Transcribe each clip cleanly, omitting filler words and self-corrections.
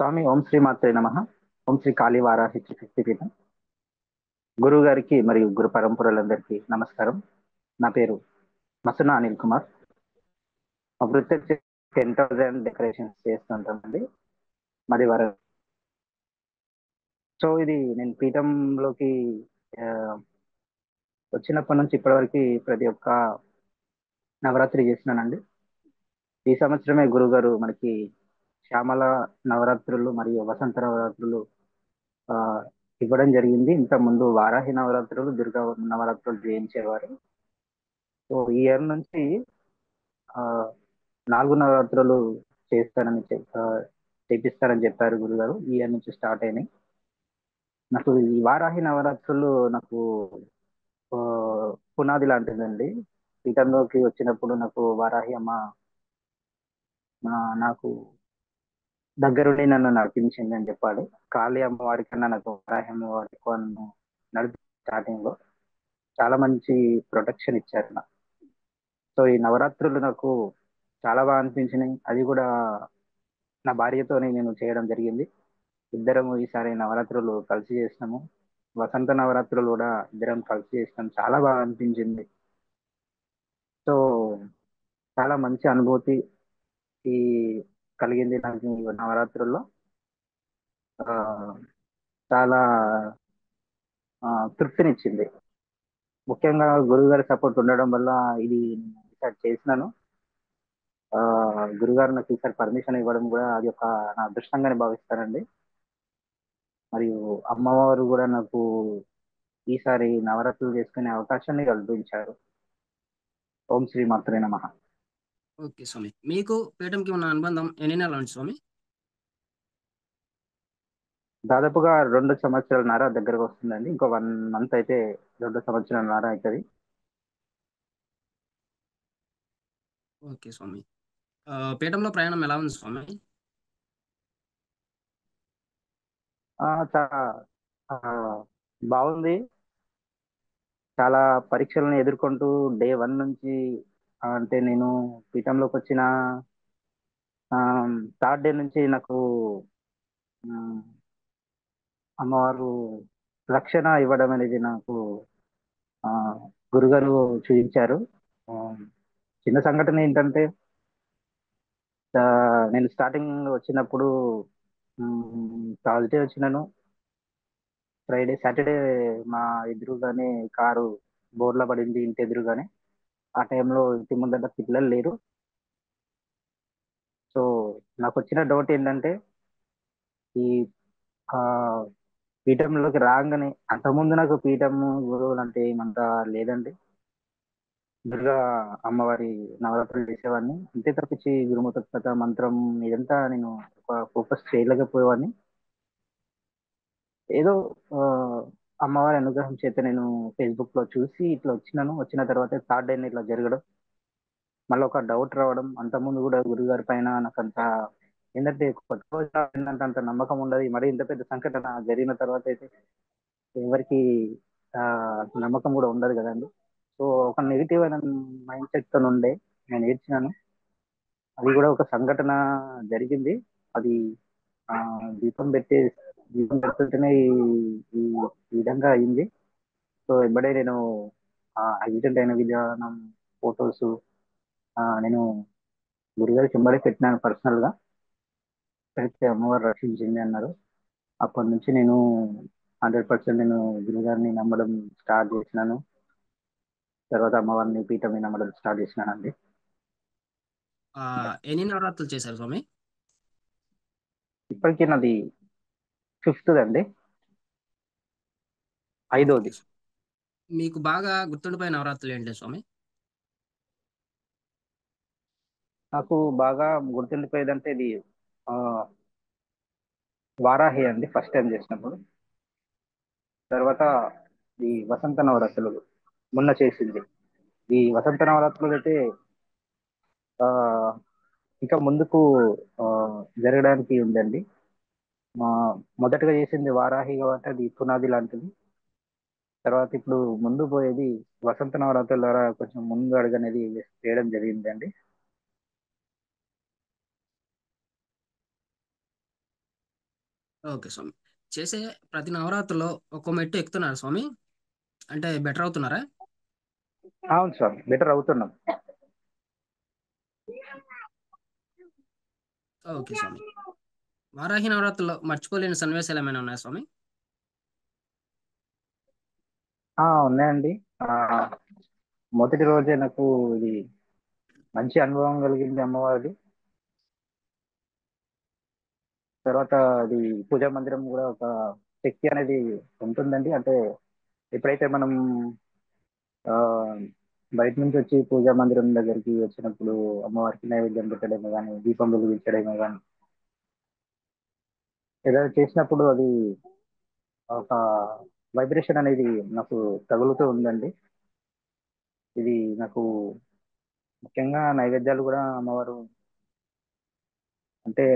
స్వామి ఓం శ్రీ మాత్రే నమ. ఓం శ్రీ కాళీ వారాహి శక్తిపీఠం. గురువు గారికి మరియు గురు పరంపరలందరికీ నమస్కారం. నా పేరు మసున అనిల్ కుమార్. మా వృత్తి వచ్చి 10,000 డెకరేషన్స్ చేస్తుంటామండి. మాది వర. సో ఇది నేను పీఠంలోకి ఆ, వచ్చినప్పటి నుంచి ఇప్పటివరకు ప్రతి ఒక్క నవరాత్రి చేస్తున్నానండి. ఈ సంవత్సరమే గురువు గారు మనకి శ్యామల నవరాత్రులు మరియు వసంత నవరాత్రులు ఆ, ఇవ్వడం జరిగింది. ఇంత ముందు వారాహి నవరాత్రులు, దుర్గా నవరాత్రులు చేయించేవారు. సో ఈ ఇయర్ నుంచి ఆ, 4 నవరాత్రులు చేపిస్తారని చెప్పారు గురుగారు. ఈ ఇయర్ నుంచి స్టార్ట్ అయినాయి. నాకు ఈ వారాహి నవరాత్రులు నాకు ఆ, పునాది లాంటిదండి. పీఠంలోకి వచ్చినప్పుడు నాకు వారాహి అమ్మ నాకు దగ్గరుండి నన్ను నడిపించింది అని చెప్పాలి. కాళీ అమ్మవారి కన్నా నాకు వారాహి అమ్మవారి ఎక్కువ నన్ను నడిపి స్టార్టింగ్ లో చాలా మంచి ప్రొటెక్షన్ ఇచ్చారు నాకు. సో ఈ నవరాత్రులు నాకు చాలా బాగా అనిపించినాయి. అది కూడా నా భార్యతోనే నేను చేయడం జరిగింది. ఇద్దరము ఈసారి నవరాత్రులు కలిసి చేసినాము. వసంత నవరాత్రులు కూడా ఇద్దరం కలిసి చేసినాం. చాలా బాగా అనిపించింది. సో చాలా మంచి అనుభూతి ఈ కలిగింది నాకు ఈ నవరాత్రుల్లో. ఆ, చాలా తృప్తినిచ్చింది. ముఖ్యంగా గురువు గారి సపోర్ట్ ఉండడం వల్ల ఇది ఈసారి చేసినాను. ఆ, గురుగారు నాకు ఈసారి పర్మిషన్ ఇవ్వడం కూడా అది ఒక నా అదృష్టంగానే భావిస్తానండి. మరియు అమ్మవారు కూడా నాకు ఈసారి నవరాత్రులు చేసుకునే అవకాశాన్ని కల్పించారు. ఓం శ్రీ మాత్రే నమః. ఓకే స్వామి. మీకు పీఠంకి ఉన్న అనుబంధం ఎన్ని నెలల నుంచి స్వామి? దాదాపుగా 2 సంవత్సరాలన్నర దగ్గరకు వస్తుందండి. ఇంకో 1 మంత్ అయితే 2 సంవత్సరాలన్నర అవుతుంది. ఓకే స్వామి. పీఠంలో ప్రయాణం ఎలా ఉంది స్వామి? చాలా ఆ, బాగుంది. చాలా పరీక్షలను ఎదుర్కొంటూ డే 1 నుంచి అంటే నేను పీఠంలోకి వచ్చిన 3rd డే నుంచి నాకు ఆ, అమ్మవారు రక్షణ ఇవ్వడం అనేది నాకు ఆ, గురుగారు చూపించారు. ఆ, చిన్న సంఘటన ఏంటంటే ఆ, నేను స్టార్టింగ్ వచ్చినప్పుడు థర్స్డే వచ్చినాను. ఫ్రైడే సాటర్డే మా ఎదురుగానే కారు బోర్లా పడింది ఇంటి ఎదురుగానే. ఆ టైంలో ఇంటి ముందర పిల్లలు లేరు. సో నాకు వచ్చిన డౌట్ ఏంటంటే ఈ ఆ, పీఠంలోకి రాగానే అంతకుముందు నాకు పీఠము గురువులు అంటే ఏమంతా లేదండి. దుర్గా అమ్మవారి నవరాత్రులు చేసేవాడిని. అంతే తప్పించి గురుముఖ కథ మంత్రం ఇదంతా నేను ఒక ఫోకస్ చేయలేకపోయేవాడిని. ఏదో ఆ, అమ్మవారి అనుగ్రహం చేత నేను ఫేస్బుక్ లో చూసి ఇట్లా వచ్చినాను. వచ్చిన తర్వాత 3rd డే ఇట్లా జరగడం, మళ్ళీ ఒక డౌట్ రావడం. అంతకుముందు కూడా గురుగారి పైన నాకు అంత ఏంటంటే కొత్త రోజు ఏంటంటే అంత నమ్మకం ఉండదు. మరి ఇంత పెద్ద సంఘటన జరిగిన తర్వాత అయితే ఎవరికి ఆ, నమ్మకం కూడా ఉండదు కదండి. సో ఒక నెగిటివ్ అయిన మైండ్ సెట్ తో ఉండే నేను ఏడ్చినాను. అది కూడా ఒక సంఘటన జరిగింది. అది ఆ, దీపం పెట్టి దీపం పెడుతుంటేనే ఈ ఈ విధంగా అయింది. సో వెంబడే నేను యాక్సిడెంట్ అయిన విధానం ఫొటోస్ నేను గురుగారికి వెంబడే పెట్టినాను పర్సనల్ గా. పెడితే అమ్మవారు రక్షించింది అన్నారు. అప్పటి నుంచి నేను 100% నేను గురుగారిని నమ్మడం స్టార్ట్ చేసినాను. తర్వాత అమ్మవారిని పీఠం నమ్మడం స్టార్ట్ చేసినానండి. ఎన్ని నవరాత్రులు చేశారు స్వామి? ఇప్పటికీ నాది 5th అండి, ఓకే 5వది. స్వామి. మీకు బాగా గుర్తుండిపోయే నవరాత్రులు ఏంటి స్వామి? నాకు బాగా గుర్తుండిపోయేదంటే ఇది ఆ, వారాహి అండి, ఫస్ట్ టైం చేసినప్పుడు. తర్వాత ఈ వసంత నవరాత్రులు. మొన్న చేసింది. ఈ వసంత నవరాత్రులు అయితే ఆ, ఇంకా ముందుకు ఆ, జరగడానికి ఉందండి. మా మొదటగా చేసింది వారాహి కాబట్టి అది పునాది లాంటిది. తర్వాత ఇప్పుడు ముందు పోయేది వసంత నవరాత్రుల ద్వారా కొంచెం ముందు అడుగు అనేది వేయడం జరిగిందండి. ఓకే స్వామి. చేసే ప్రతి నవరాత్రిలో ఒక్కో మెట్టు ఎక్కుతున్నారు స్వామి? అంటే బెటర్ అవుతున్నారా? అవును సార్, బెటర్ అవుతున్నాం. ఓకే స్వామి. వారాహి నవరాత్రిలో మర్చిపోలేని సన్నివేశాలు ఏమైనా ఉన్నాయా స్వామి? ఉన్నాయండి. ఆ, మొదటి రోజే నాకు ఇది మంచి అనుభవం కలిగింది అమ్మవారిది. తర్వాత అది పూజా మందిరం కూడా ఒక శక్తి అనేది ఉంటుందండి. అంటే ఎప్పుడైతే మనం ఆ బయట నుంచి వచ్చి పూజా మందిరం దగ్గరికి వచ్చినప్పుడు అమ్మవారికి నైవేద్యం పెట్టడమే కానీ, దీపం వెలిగించడమే కానీ ఏదైనా చేసినప్పుడు అది ఒక వైబ్రేషన్ అనేది నాకు తగులుతూ ఉందండి. ఇది నాకు ముఖ్యంగా నైవేద్యాలు కూడా అమ్మవారు అంటే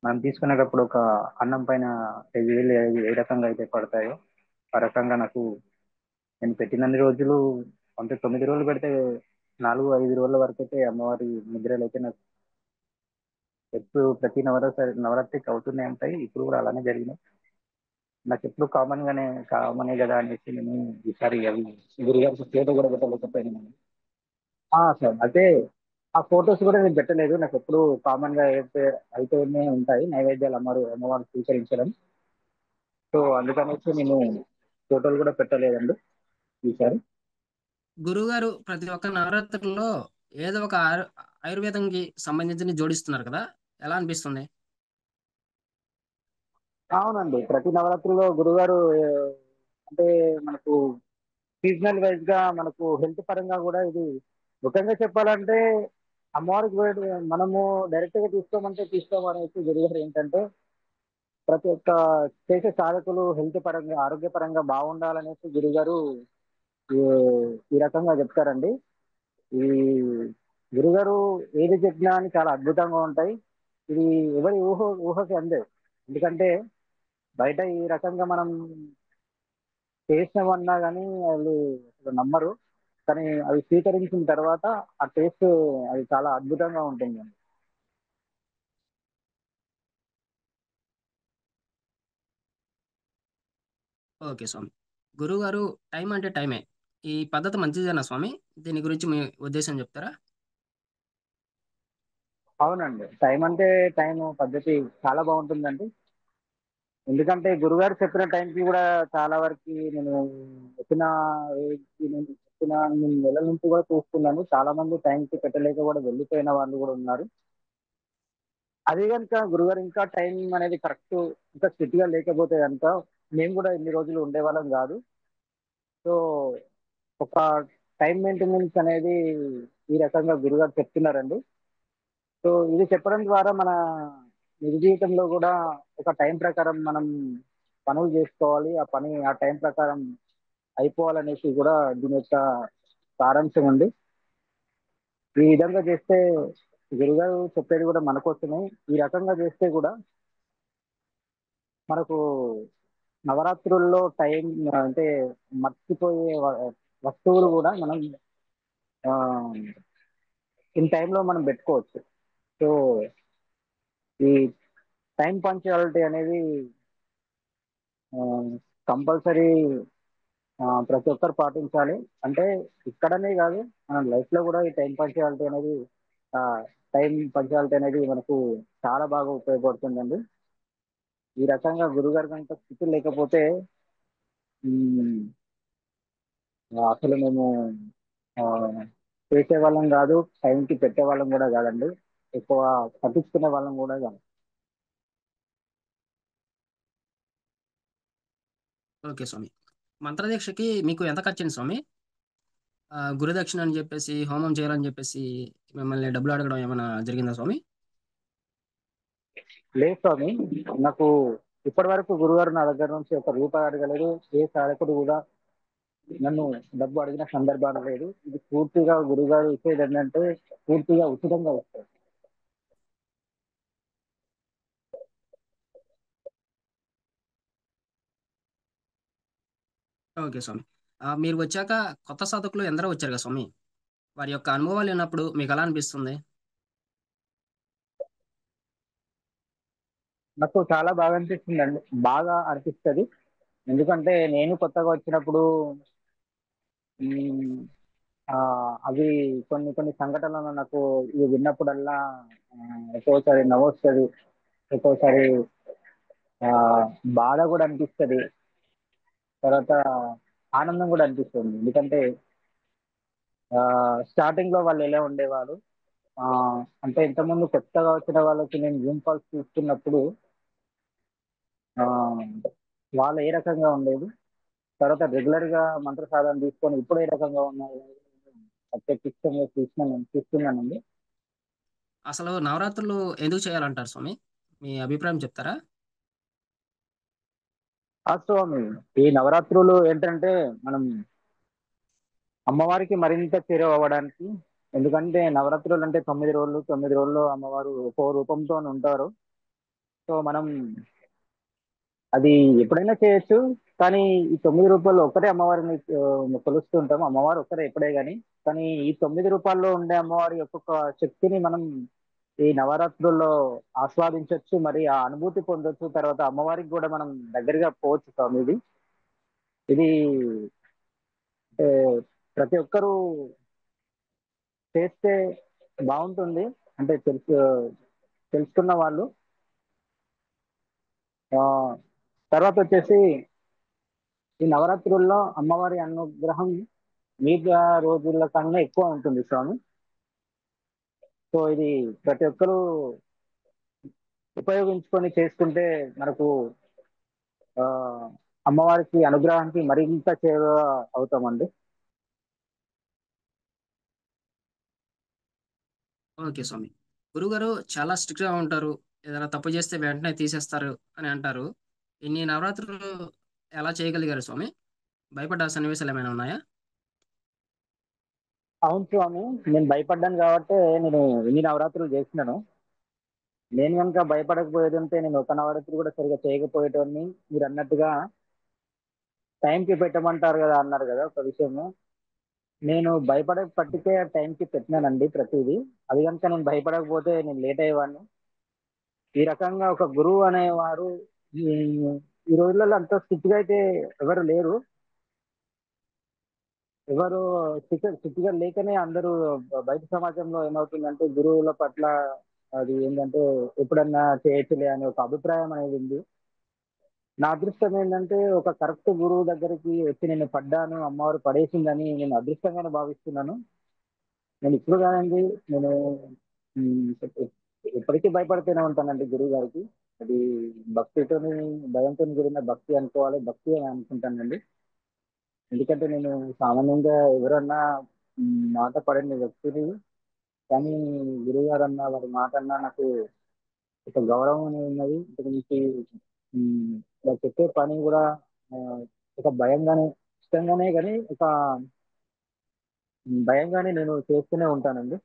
మనం తీసుకునేటప్పుడు ఒక అన్నం పైన 5 వేలు ఏ రకంగా అయితే పడతాయో ఆ రకంగా నాకు నేను పెట్టినన్ని రోజులు, అంటే 9 రోజులు పెడితే 4-5 రోజుల వరకు అయితే అమ్మవారి నిద్రలు అయితే నాకు ఎప్పుడు ప్రతి నవరాత్రికి అవుతూనే ఉంటాయి. ఇప్పుడు కూడా అలానే జరిగినాయి. నాకు ఎప్పుడు కామనే కదా అనేసి నేను ఈసారి అవి గురుగారికి ఫోటో కూడా పెట్టలేకపోయాను. సార్ అయితే ఆ ఫొటోస్ కూడా నేను పెట్టలేదు. నాకు ఎప్పుడు కామన్ గా అయితే అయితేనే ఉంటాయి నైవేద్యాలు అమ్మవారు స్వీకరించడం. సో అందుకనేసి నేను ఫోటోలు కూడా పెట్టలేదండి ఈసారి. గురువుగారు ప్రతి ఒక్క నవరాత్రుల్లో ఏదో ఒక ఆయుర్వేదంకి సంబంధించి జోడిస్తున్నారు కదా! ఎలా అనిపిస్తుంది? అవునండి, ప్రతి నవరాత్రిలో గురుగారు అంటే మనకు సీజనల్ వైజ్ గా మనకు హెల్త్ పరంగా కూడా ఇది ముఖ్యంగా చెప్పాలంటే అమ్మవారికి మనము డైరెక్ట్ గా తీసుకోమంటే తీసుకోమనేసి గురుగారు ఏంటంటే ప్రతి ఒక్క చేసే సాధకులు హెల్త్ పరంగా ఆరోగ్యపరంగా బాగుండాలనేసి గురుగారు ఈ ఈ రకంగా చెప్తారండి. ఈ గురుగారు ఏది చెప్పినా అని చాలా అద్భుతంగా ఉంటాయి. ఇది ఎవరి ఊహకి అందే. ఎందుకంటే బయట ఈ రకంగా మనం చేసినామన్నా కానీ వాళ్ళు అసలు నమ్మరు. కానీ అవి స్వీకరించిన తర్వాత ఆ టేస్ట్ అది చాలా అద్భుతంగా ఉంటుంది. ఓకే స్వామి. గురువుగారు టైం అంటే టైమే. ఈ పద్ధతి మంచిదేనా స్వామి? దీని గురించి మీ ఉద్దేశం చెప్తారా? అవునండి, టైం అంటే టైం పద్ధతి చాలా బాగుంటుందండి. ఎందుకంటే గురుగారు చెప్పిన టైంకి కూడా చాలా వరకు నేను చెప్పిన నేను చెప్పిన నేను నెలల నుంచి కూడా చూస్తున్నాను. చాలా మంది టైంకి పెట్టలేక కూడా వెళ్ళిపోయిన వాళ్ళు కూడా ఉన్నారు. అదే కనుక గురుగారు ఇంకా టైం అనేది కరెక్ట్ ఇంకా స్ట్రిక్ట్ గా లేకపోతే కనుక మేము కూడా ఇన్ని రోజులు ఉండేవాళ్ళం కాదు. సో ఒక టైం మెయింటెనెన్స్ అనేది ఈ రకంగా గురుగారు చెప్తున్నారండి. సో ఇది చెప్పడం ద్వారా మన నిజ జీవితంలో కూడా ఒక టైం ప్రకారం మనం పనులు చేసుకోవాలి. ఆ పని ఆ టైం ప్రకారం అయిపోవాలనేసి కూడా దీని యొక్క సారాంశం ఉంది. ఈ విధంగా చేస్తే గురుగారు చెప్పేది కూడా మన కోసమే. ఈ రకంగా చేస్తే కూడా మనకు నవరాత్రుల్లో టైం అంటే మర్చిపోయే వస్తువులు కూడా మనం ఆ, ఇన్ టైంలో మనం పెట్టుకోవచ్చు. సో ఈ టైం పంక్చువాలిటీ అనేది కంపల్సరీ ప్రతి ఒక్కరు పాటించాలి. అంటే ఇక్కడనే కాదు, మన లైఫ్ లో కూడా ఈ టైం పంక్చువాలిటీ అనేది ఆ, టైం పంక్చువాలిటీ అనేది మనకు చాలా బాగా ఉపయోగపడుతుందండి. ఈ రకంగా గురుగారు కనుక స్థితి లేకపోతే ఉమ్, అసలు మేము ఆ, చేసే వాళ్ళం కాదు, టైంకి పెట్టే వాళ్ళం కూడా కాదండి, ఎక్కువ పట్టించుకునే వాళ్ళం కూడా కాదు. ఓకే స్వామి. మంత్రదీక్షకి మీకు ఎంత ఖర్చయింది స్వామి? గురుదక్షిణ అని చెప్పేసి, హోమం చేయాలని చెప్పేసి మిమ్మల్ని డబ్బులు అడగడం ఏమైనా జరిగిందా స్వామి? లేదు స్వామి, నాకు ఇప్పటి వరకు గురుగారు నా దగ్గర నుంచి ఒక రూపాయి అడగలేదు. ఏ సాధకుడు కూడా నన్ను డబ్బు అడిగిన సందర్భాలు లేదు. ఇది పూర్తిగా గురుగారు ఇచ్చేది ఏంటంటే పూర్తిగా ఉచితంగా ఇస్తారు. ఓకే స్వామి. మీరు వచ్చాక కొత్త సాధకులు ఎందరో వచ్చారు కదా స్వామి! వారి యొక్క అనుభవాలు విన్నప్పుడు మీకెలా అనిపిస్తుంది? నాకు చాలా బాగా అనిపిస్తుందండి. బాగా అనిపిస్తది. ఎందుకంటే నేను కొత్తగా వచ్చినప్పుడు హ్మ్. అవి కొన్ని కొన్ని సంఘటనలు నాకు ఇవి విన్నప్పుడల్లా ఒక్కోసారి నవ్వొస్తది. ఒక్కోసారి బాధ గూడా అనిపిస్తది. తర్వాత ఆనందం గూడా అనిపిస్తుంది. ఎందుకంటే స్టార్టింగ్‌లో వాళ్ళు ఎలా ఉండేవారు? అంటే ఇంతకుముందు కొత్తగా వచ్చిన వాళ్ళకి నేను జూమ్ కాల్స్ చూస్తున్నప్పుడు ఆహ్, వాళ్ళు ఏ రకంగా ఉండేది? తర్వాత రెగ్యులర్‌గా మంత్ర సాధన తీసుకొని ఇప్పుడు ఏ రకంగా ఉన్నారు? ప్రత్యక్షంగా చూస్తున్నానండి. అసలు నవరాత్రులు ఎందుకు చేయాలంటారు స్వామి? మీ అభిప్రాయం చెప్తారా? వాస్తవమే. ఈ నవరాత్రులు ఏంటంటే మనం అమ్మవారికి మరింత చేరువవ్వడానికి. ఎందుకంటే నవరాత్రులంటే 9 రోజులు, 9 రోజులు అమ్మవారు ఒక్కో రూపంతోనుంటారు. సో, మనం అది ఎప్పుడైనా చేయొచ్చు. కానీ ఈ 9 రూపాల్లో ఒక్కటే అమ్మవారిని కొలుస్తూ ఉంటాం. అమ్మవారు ఒక్కరే ఎప్పుడే గాని. కానీ ఈ 9 రూపాల్లో ఉండే అమ్మవారి ఒక్కొక్క శక్తిని మనం ఈ నవరాత్రుల్లో ఆస్వాదించొచ్చు. మరి ఆ అనుభూతి పొందొచ్చు. తర్వాత అమ్మవారికి గూడా మనం దగ్గరగా పోవచ్చు స్వామి ఇది. ఇది అంటే ప్రతి ఒక్కరూ చేస్తే బావుంటుంది. అంటే తెలుసుకున్న వాళ్ళు. ఆహ్, తర్వాతొచ్చేసి ఈ నవరాత్రుల్లో అమ్మవారి అనుగ్రహం మిగతా రోజుల కన్నా ఎక్కువ ఉంటుంది స్వామి. సో, ఇది ప్రతి ఒక్కరూ ఉపయోగించుకొని చేసుకుంటే మనకు ఆహ్, అమ్మవారికి అనుగ్రహానికి మరింత చేరువ అవుతామండి. ఓకే స్వామి. గురువుగారు చాలా స్ట్రిక్ట్‌గా ఉంటారు. ఏదైనా తప్పు చేస్తే వెంటనే తీసేస్తారు అని అంటారు. ఇన్ని నవరాత్రులు ఎలా చేయగలిగారు స్వామి? భయపడ్డ సన్నివేశాలేమైనా ఉన్నాయా? అవును స్వామి. నేను భయపడ్డాను గాబట్టే నేను ఇన్ని నవరాత్రులు జేసినాను. నేను గనుక భయపడకపోయేదుంటే నేను ఒక నవరాత్రి గూడా సరిగ్గా చేయకపోయేటోడిని. మీరన్నట్టుగా టైంకి పెట్టమంటారు గదా! అన్నారు గదా! ఒక విషయము. నేను భయపడే పట్టికే టైంకి పెట్టినానండి ప్రతీదీ. అది గనుక నేను భయపడకపోతే నేను లేట్ అయ్యేవాడిని. ఈ రకంగా ఒక గురువు అనేవారు ఈ ఈ రోజులలో అంత స్ట్రిక్ట్‌గా అయితే ఎవరు లేరు. ఎవరు స్ట్రిక్ట్‌గా లేకనే అందరూ బయట సమాజంలో ఏమవుతుందంటే గురువుల పట్ల అది ఏంటంటే ఎప్పుడన్నా చేయొచ్చులే అనే ఒక అభిప్రాయం అనేది ఉంది. నా అదృష్టం ఏంటంటే ఒక కరెక్ట్ గురువు దగ్గరికి వచ్చి నేను పడ్డాను. అమ్మవారు పడేసిందని నేను అదృష్టంగానే భావిస్తున్నాను. నేను ఇప్పుడు కాదండి. నేను హ్మ్. ఎప్పటికీ భయపడుతూనే ఉంటానండి గురువుగారికి. అది భక్తితోని భయంతోని కూడిన భక్తి అనుకోవాలి. భక్తి అని అనుకుంటానండి. ఎందుకంటే నేను సామాన్యంగా ఎవరన్నా మాట పడని వ్యక్తిని. కానీ గురువుగారన్నా, వారి మాటన్నా నాకు ఒక గౌరవం అనేది ఉన్నది. ఇంతకుమించి వాళ్ళు చెప్పే పని గూడా ఆహ్, ఒక భయంగానే ఇష్టంగానే గాని ఒక భయంగానే నేను చేస్తూనే ఉంటానండి.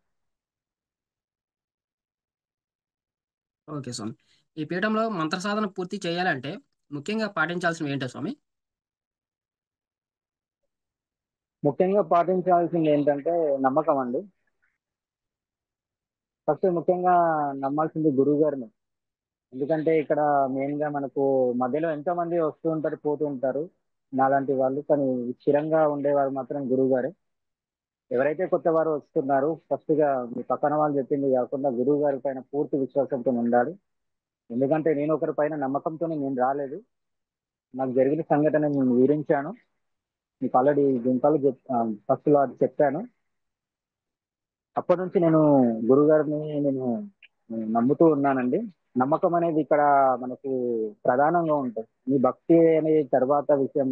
ఓకే స్వామి. ఈ పీఠంలో మంత్ర సాధన పూర్తి చేయాలంటే ముఖ్యంగా పాటించాల్సినవి ఏంటో స్వామి? ముఖ్యంగా పాటించాల్సిందేంటంటే నమ్మకమండి. ఫస్ట్ ముఖ్యంగా నమ్మాల్సింది గురువుగారిని. ఎందుకంటే ఇక్కడ మెయిన్‌గా మనకు మధ్యలో ఎంతోమంది వస్తూ ఉంటారు, పోతూ ఉంటారు. నాలాంటి వాళ్ళు. కానీ స్థిరంగా ఉండేవారు మాత్రం గురువుగారే. ఎవరైతే కొత్తవారు వస్తున్నారో ఫస్ట్‌గా మీ పక్కన వాళ్ళు చెప్పింది కాకుండా గురువుగారి పైన పూర్తి విశ్వాసంతోనుండాలి. ఎందుకంటే నేను ఒకరి పైన నమ్మకంతోనే నేను రాలేదు. నాకు జరిగిన సంఘటన నేను వివరించాను. మీకు ఆల్రెడీ దీంట్లో ఫస్ట్‌లో అది చెప్పాను. అప్పటినుంచి నేను గురువుగారిని నేను నమ్ముతూ ఉన్నానండి. నమ్మకం అనేది ఇక్కడ మనకు ప్రధానంగా ఉంటది. ఈ భక్తి అనేది తర్వాత విషయం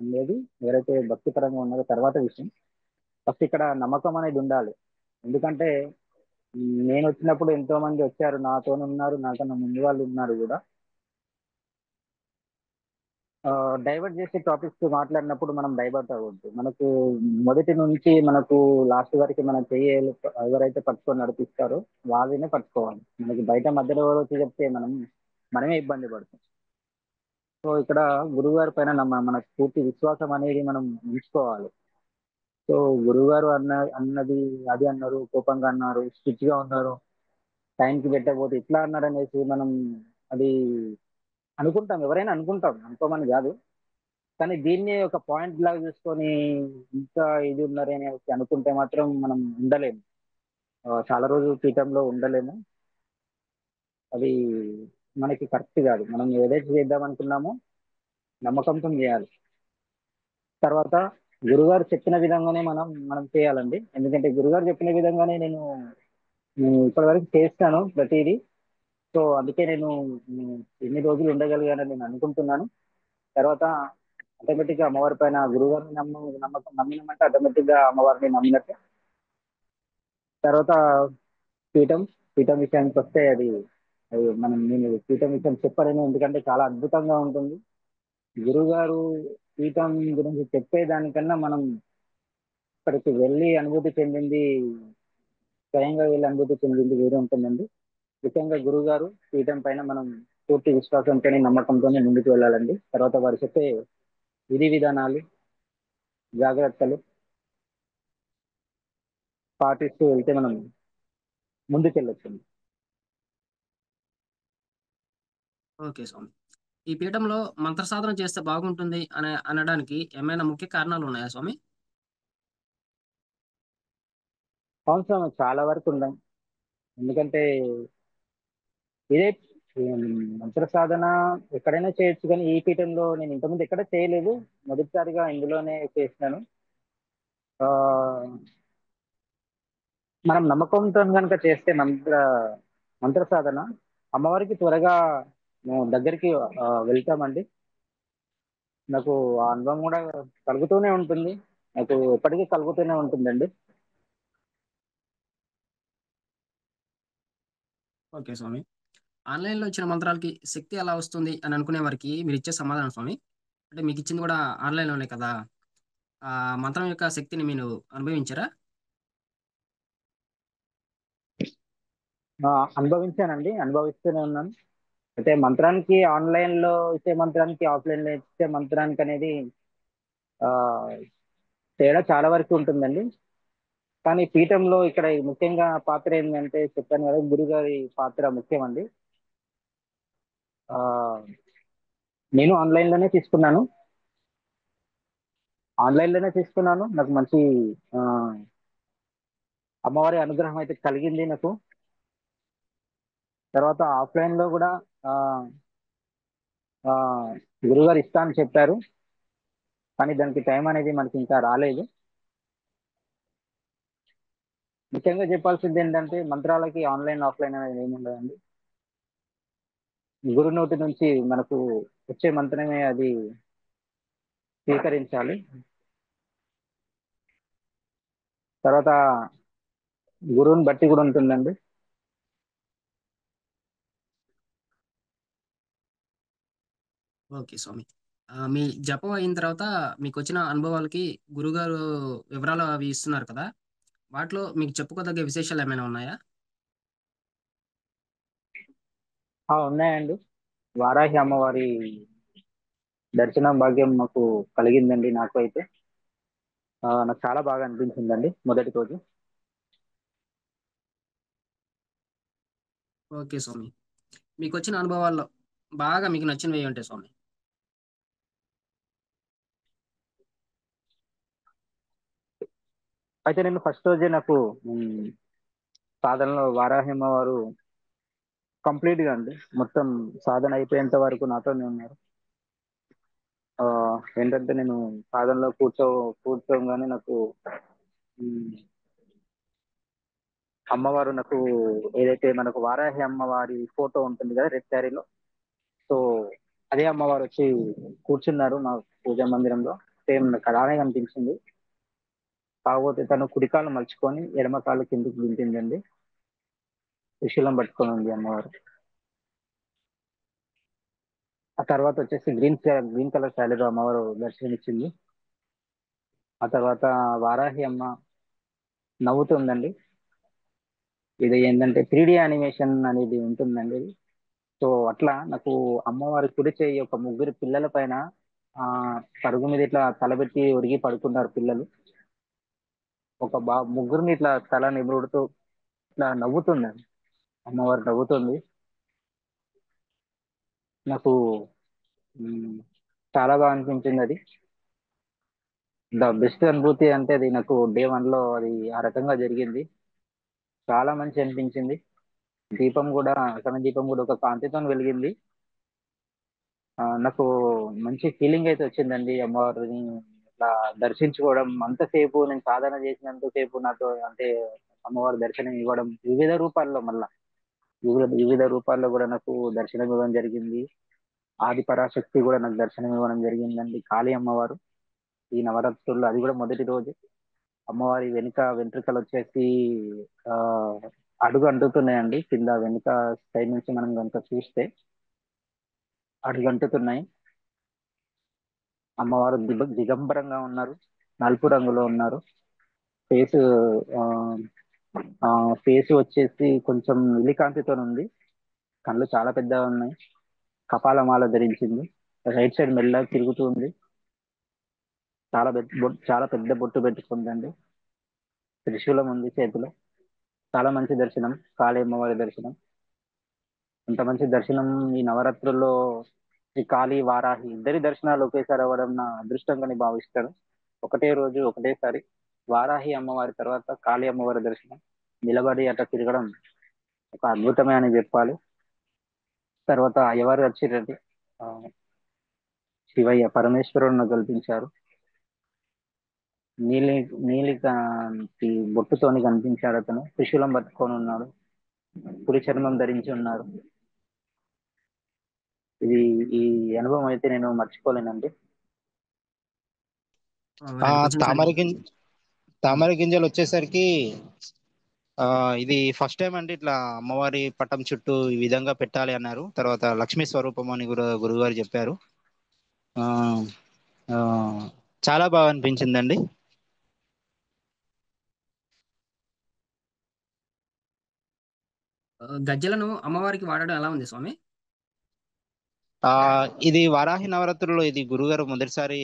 అనేది ఎవరైతే భక్తి పరంగా ఉన్నారో తర్వాత విషయం. ఫస్ట్ ఇక్కడ నమ్మకం అనేది ఉండాలి. ఎందుకంటే నేనొచ్చినప్పుడు ఎంతోమంది వచ్చారు. నాతోనున్నారు. నాకన్నా ముందు వాళ్ళు ఉన్నారు గూడా. డైవర్ట్ చేసే టాపిక్స్ మాట్లాడినప్పుడు మనం డైవర్ట్ అవ్వద్దు. మనకు మొదటి నుంచి మనకు లాస్ట్ వరకు మనం ఎవరైతే పట్టుకొని నడిపిస్తారో వాళ్ళనే పట్టుకోవాలి. మనకి బయట మధ్యలో ఎవరో వచ్చి చెప్తే మనమే ఇబ్బంది పడతాం. సో ఇక్కడ గురువుగారి పైన మనకు పూర్తి విశ్వాసం అనేది మనం ఉంచుకోవాలి. సో గురువుగారు అన్నది అది అన్నారు, కోపంగా అన్నారు, స్ట్రిక్ట్ గా ఉన్నారు, టైంకి పెట్టకపోతే ఇట్లా అన్నారు అనేసి మనం అది అనుకుంటాం. ఎవరైనా అనుకుంటాం, అనుకోమని కాదు. కానీ దీన్ని ఒక పాయింట్ లాగా చూసుకొని ఇంకా ఇది ఉన్నారని అనేసి అనుకుంటే మాత్రం మనం ఉండలేము. చాలా రోజులు పీఠంలో ఉండలేము. అది మనకి కరెక్ట్ కాదు. మనం ఏదైతే చేద్దాం అనుకున్నామో నమ్మకంతో చేయాలి. తర్వాత గురుగారు చెప్పిన విధంగానే మనం చేయాలండి. ఎందుకంటే గురుగారు చెప్పిన విధంగానే నేను ఇప్పటివరకు చేస్తాను ప్రతిదీ. సో అందుకే నేను ఎన్ని రోజులు ఉండగలిగానని నేను అనుకుంటున్నాను. తర్వాత ఆటోమేటిక్ గా అమ్మవారి పైన గురుగారిని నమ్మకం నమ్మినమంటే ఆటోమేటిక్ గా అమ్మవారిని నమ్మినట్టే. తర్వాత పీఠం పీఠం విషయానికి వస్తే అది నేను పీఠం విషయం చెప్పలేను, ఎందుకంటే చాలా అద్భుతంగా ఉంటుంది. గురుగారు పీఠం గురించి చెప్పేదానికన్నా మనం అక్కడికి వెళ్ళి అనుభూతి చెందింది, స్వయంగా వెళ్ళి అనుభూతి చెందింది వేరే ఉంటుందండి. ముఖ్యంగా గురుగారు పీఠం పైన మనం పూర్తి విశ్వాసంతో నమ్మకంతోనే ముందుకు వెళ్ళాలండి. తర్వాత వారు చెప్పే విధి విధానాలు, జాగ్రత్తలు పాటిస్తూ వెళ్తే మనం ముందుకెళ్ళొచ్చు. ఓకే స్వామి. ఈ పీఠంలో మంత్ర సాధన చేస్తే బాగుంటుంది అనడానికి ఏమైనా ముఖ్య కారణాలు ఉన్నాయా స్వామి? అవును స్వామి, చాలా వరకు ఉందాం. ఎందుకంటే ఇదే ఉమ్, మంత్ర సాధన ఎక్కడైనా చేయొచ్చు, కానీ ఈ పీఠంలో నేను ఇంతకుముందు ఎక్కడ చేయలేదు. మొదటిసారిగా ఇందులోనే చేసినాను. ఆ మనం నమ్మకంతో కనుక చేస్తే మంత్ర సాధన అమ్మవారికి త్వరగా దగ్గరికి వెళ్తామండి. నాకు ఆ అనుభవం కూడా కలుగుతూనే ఉంటుంది. నాకు ఎప్పటికీ కలుగుతూనే ఉంటుందండి. ఓకే స్వామి. ఆన్‌లైన్‌లో ఇచ్చిన మంత్రాలకి శక్తి ఎలా వస్తుంది అని అనుకునే వారికి మీరిచ్చే సమాధానం స్వామి? అంటే మీకిచ్చింది గూడా ఆన్‌లైన్‌లోనే కదా! ఆ మంత్రం యొక్క శక్తిని మీరు అనుభవించారా? ఆ, అనుభవించానండి, అనుభవిస్తూనే ఉన్నాను. అయితే మంత్రానికి ఆన్లైన్ లో ఇచ్చే మంత్రానికి ఆఫ్లైన్ లో ఇచ్చే మంత్రానికి అనేది ఆ తేడా చాలా వరకు ఉంటుందండి. కానీ పీఠంలో ఇక్కడ ఈ ముఖ్యంగా పాత్ర ఏంటంటే చెప్పాను కదా, గురుగారి పాత్ర ముఖ్యమండి. ఆ నేను ఆన్లైన్ లోనే తీసుకున్నాను. నాకు మంచి ఆ అమ్మవారి అనుగ్రహం అయితే కలిగింది నాకు. తర్వాత ఆఫ్లైన్ లో కూడా ఆ ఆ గురుగారు ఇస్తా అని చెప్పారు, కానీ దానికి టైం అనేది మనకి ఇంకా రాలేదు. ముఖ్యంగా చెప్పాల్సింది ఏంటంటే మంత్రాలకి ఆన్లైన్ ఆఫ్లైన్ అనేది ఏమి ఉండదండి. గురు నోటి నుంచి మనకు వచ్చే మంత్రమే అది స్వీకరించాలి. తర్వాత గురువుని బట్టి కూడా ఉంటుందండి. ఓకే స్వామి. మీ జపం అయిన తర్వాత మీకొచ్చిన అనుభవాలకి గురుగారు వివరాలు అవి ఇస్తున్నారు కదా! వాటిలో మీకు చెప్పుకోదగ్గ విశేషాలేమైనా ఉన్నాయా? ఉన్నాయండి. వారాహి అమ్మవారి దర్శనం భాగ్యం మాకు కలిగిందండి. నాకు అయితే నాకు చాలా బాగా అనిపించిందండి మొదటి రోజు. ఓకే స్వామి. మీకొచ్చిన అనుభవాల్లో బాగా మీకు నచ్చినవి ఏయుంటాయి స్వామి? అయితే నేను ఫస్ట్ రోజే నాకు ఉమ్, సాధనలో వారాహి అమ్మవారు కంప్లీట్ గా అండి మొత్తం సాధన అయిపోయేంత వరకు నాతోనే ఉన్నారు. ఆ ఏంటంటే నేను సాధనలో కూర్చోగానే నాకు ఉమ్, అమ్మవారు నాకు ఏదైతే మనకు వారాహి అమ్మవారి ఫోటో ఉంటుంది కదా రెడ్ శారీలో, సో అదే అమ్మవారు వచ్చి కూర్చున్నారు మా పూజా మందిరంలో. సేమ్ నాకు అలానే కనిపించింది. కాకపోతే తను కుడికాలు మలుచుకొని ఎడమ కాలు కిందికి దింపిందండి. త్రిశూలం పట్టుకొని ఉంది అమ్మవారు. ఆ తర్వాత వచ్చేసి గ్రీన్ కలర్ శారీలో అమ్మవారు దర్శనమిచ్చింది. ఆ తర్వాత వారాహి అమ్మ నవ్వుతుందండి. ఇది ఏంటంటే 3D యానిమేషన్ అనేది ఉంటుందండి ఇది. సో అట్లా నాకు అమ్మవారి కుడి చేయి ఒక ముగ్గురు పిల్లల పైన ఆ పరుగు మీద ఇట్లా తలబెట్టి ఒరిగి పడుకున్నారు పిల్లలు. ముగ్గురిని ఇట్లా తల నిమురుడుతూ ఇట్లా నవ్వుతుందండి. అమ్మవారు నవ్వుతుంది. నాకు మ్, చాలా బాగా అనిపించింది అది. ద బెస్ట్ అనుభూతి అంటే అది నాకు డే 1 లో అది ఆ రకంగా జరిగింది. చాలా మంచి అనిపించింది. దీపం కూడా సన్న దీపం కూడా ఒక కాంతితో వెలిగింది. నాకు మంచి ఫీలింగ్ అయితే వచ్చిందండి అమ్మవారిని ఇట్లా దర్శించుకోవడం. అంతసేపు నేను సాధన చేసినంతసేపు నాతో అంటే అమ్మవారి దర్శనం ఇవ్వడం వివిధ రూపాల్లో, మళ్ళా వివిధ రూపాల్లో కూడా నాకు దర్శనం ఇవ్వడం జరిగింది. ఆది పరాశక్తి కూడా నాకు దర్శనం ఇవ్వడం జరిగిందండి. కాళీ అమ్మవారు ఈ నవరాత్రుల్లో అది కూడా మొదటి రోజు. అమ్మవారి వెనుక వెంట్రుకలు వచ్చేసి ఆ అడుగు అంటుతున్నాయండి. కింద వెనుక సైడ్ నుంచి మనం కనుక చూస్తే అడుగు అంటుతున్నాయి. అమ్మవారు దిగంబరంగా ఉన్నారు. నలుపు రంగులో ఉన్నారు. ఫేస్ ఆ, ఫేస్ వచ్చేసి కొంచెం నీలికాంతితో ఉంది. కళ్ళు చాలా పెద్దగా ఉన్నాయి. కపాలమాల ధరించింది. రైట్ సైడ్ మెల్ల తిరుగుతూ ఉంది. చాలా పెద్ద బొట్టు పెట్టుకుందండి. త్రిశూలం ఉంది చేతిలో. చాలా మంచి దర్శనం. కాళీ అమ్మవారి దర్శనం. అంత మంచి దర్శనం ఈ నవరాత్రుల్లో శ్రీ కాళీ వారాహి ఇద్దరి దర్శనాలు ఒకేసారి అవ్వడం నా అదృష్టంగా నేను భావిస్తాను. ఒకటే రోజు ఒకటేసారి వారాహి అమ్మవారి తర్వాత కాళీ అమ్మవారి దర్శనం నిలబడి అట్లా తిరగడం ఒక అద్భుతమే అని చెప్పాలి. తర్వాత అయ్యవారు వచ్చిరండి. ఆ, శివయ్య పరమేశ్వరుడు నాకు కల్పించారు. నీలి నీలి కాంతి బొట్టుతోని కనిపించాడు. అతను త్రిశూలం పట్టుకొని ఉన్నాడు. పులి చర్మం ధరించి ఉన్నారు. ఇది ఈ అనుభవం అయితే నేను మర్చిపోలేనండి. మీరు ఆ క్వశ్చన్స్ తామర అడిగారు. గింజ తామర గింజలు వచ్చేసరికి ఇది ఫస్ట్ టైం అండి ఇట్లా అమ్మవారి పటం చుట్టూ ఈ విధంగా పెట్టాలి అన్నారు. తర్వాత లక్ష్మీ స్వరూపం అని గురుగారు చెప్పారు. ఆ ఆ, చాలా బాగా అనిపించిందండి. గజ్జెలను అమ్మవారికి వాడడం ఎలా ఉంది స్వామి? ఆ ఇది వారాహి నవరాత్రుల్లో ఇది గురుగారు మొదటిసారి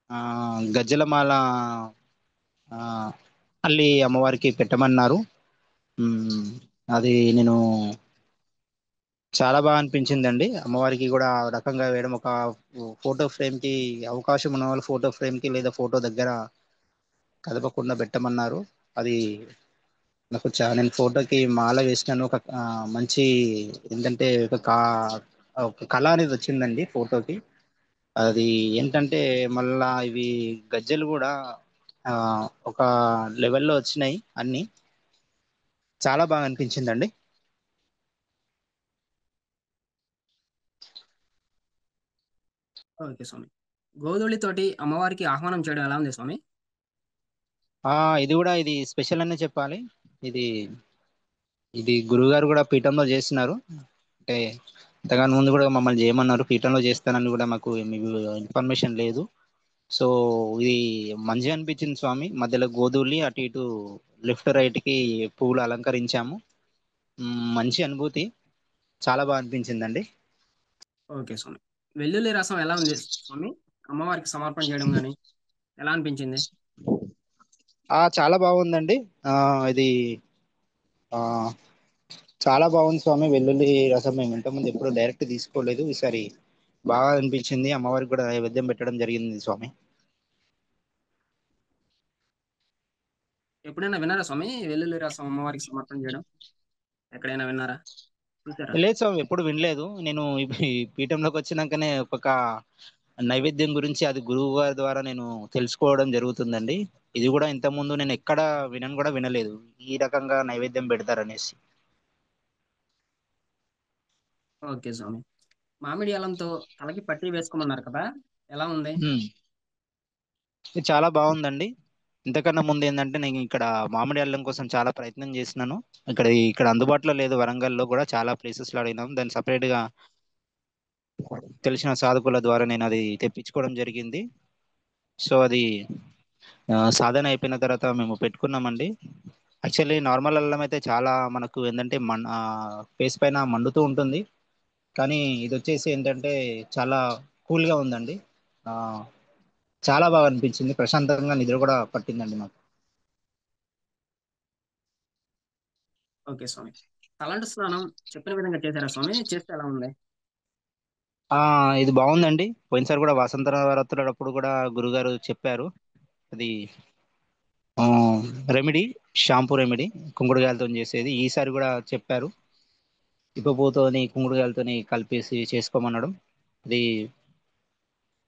ఆ గజ్జలమాల ఆ అల్లి అమ్మవారికి పెట్టమన్నారు. మ్, అది నేను చాలా బాగా అనిపించిందండి. అమ్మవారికి కూడా ఆ రకంగా వేయడం ఒక ఫోటో ఫ్రేమ్ కి అవకాశం ఉన్న వాళ్ళు ఫోటో ఫ్రేమ్ కి లేదా ఫోటో దగ్గర కదపకుండా పెట్టమన్నారు. అది నేను ఫోటోకి మాల వేసినాను. ఒక మంచి ఏంటంటే ఒక కళ అనేది వచ్చిందండి ఫోటోకి. అది ఏంటంటే మళ్ళా ఇవి గజ్జలు కూడా ఆ, ఒక లెవెల్లో వచ్చినాయి అన్ని. చాలా బాగా అనిపించిందండి. ఓకే స్వామి. గోధుళితోటి అమ్మవారికి ఆహ్వానం చేయడం ఎలా ఉంది స్వామి? ఆ ఇది స్పెషల్ అనే చెప్పాలి. ఇది ఇది గురుగారు కూడా పీఠంలో చేస్తున్నారు. అంటే ఇంతగాని ముందు కూడా మమ్మల్ని చేయమన్నారు. పీఠంలో చేస్తానని కూడా మాకు ఇన్ఫర్మేషన్ లేదు. సో ఇది మంచిగా అనిపించింది స్వామి. మధ్యలో గోధులి అటు ఇటు లెఫ్ట్ రైట్ కి పువ్వులు అలంకరించాము. మంచి అనుభూతి. చాలా బాగా అనిపించిందండి. ఓకే స్వామి. వెల్లుల్లి రసం ఎలా ఉంది స్వామి? అమ్మవారికి సమర్పణ చేయడం కానీ ఎలా అనిపించింది? చాలా బాగుందండి. ఇది ఆ చాలా బాగుంది స్వామి. వెల్లుల్లి రసం మేము ఇంతకుముందు ఎప్పుడు డైరెక్ట్ తీసుకోలేదు. ఈసారి బాగా అనిపించింది. అమ్మవారికి కూడా నైవేద్యం పెట్టడం జరిగింది స్వామి. ఎప్పుడైనా విన్నారా స్వామి వెల్లుల్లి రసం అమ్మవారికి సమర్పణ చేయడం? ఎక్కడైనా విన్నారా? చూసారా? లేదు స్వామి, ఎప్పుడు వినలేదు. నేను ఈ పీఠంలోకి వచ్చినాకనే ఒక్కొక్క నైవేద్యం గురించి అది గురువు గారి ద్వారా నేను తెలుసుకోవడం జరుగుతుందండి. ఇది కూడా ఇంతకుముందు నేను ఎక్కడ కూడా వినలేదు, ఈ రకంగా నైవేద్యం పెడతారనేసి. ఓకే స్వామి. మామిడి అల్లంతో తలకి పట్టీ వేసుకోమన్నారు కదా, ఎలా ఉంది? ఉమ్, ఇది చాలా బాగుందండి. ఇంతకన్నా ముందు ఏంటంటే నేను ఇక్కడ మామిడి అల్లం కోసం చాలా ప్రయత్నం చేసినాను. ఇక్కడ అందుబాటులో లేదు. వరంగల్లో కూడా చాలా ప్లేసెస్లో అడిగినాం దాన్ని సపరేట్గా. తెలిసిన సాధకుల ద్వారా నేను అది తెప్పించుకోవడం జరిగింది. సో అది సాధన అయిపోయిన తర్వాత మేము పెట్టుకున్నామండి. యాక్చువల్లీ నార్మల్ అల్లం అయితే చాలా మనకు ఏంటంటే ఫేస్ పైన మండుతూ ఉంటుంది. కానీ ఇది వచ్చేసి ఏంటంటే చాలా కూల్గా ఉందండి. ఆ, చాలా బాగా అనిపించింది. ప్రశాంతంగా నిద్ర కూడా పట్టిందండి నాకు. ఓకే స్వామి. తలంటు స్నానం చెప్పిన విధంగా చేశారా స్వామి? చేస్తే ఎలా ఉంది? ఆ, ఇది బాగుందండి. పోయినసారి కూడా వాసంత నవరాత్రులప్పుడు కూడా గురుగారు చెప్పారు. అది రెమెడీ, షాంపూ రెమెడీ, కుంకుడుగాయలతో చేసేది. ఈసారి కూడా చెప్పారు, ఇప్పపోతోని కుంకుడుగాయలతోని కలిపేసి చేసుకోమనడం. ఇది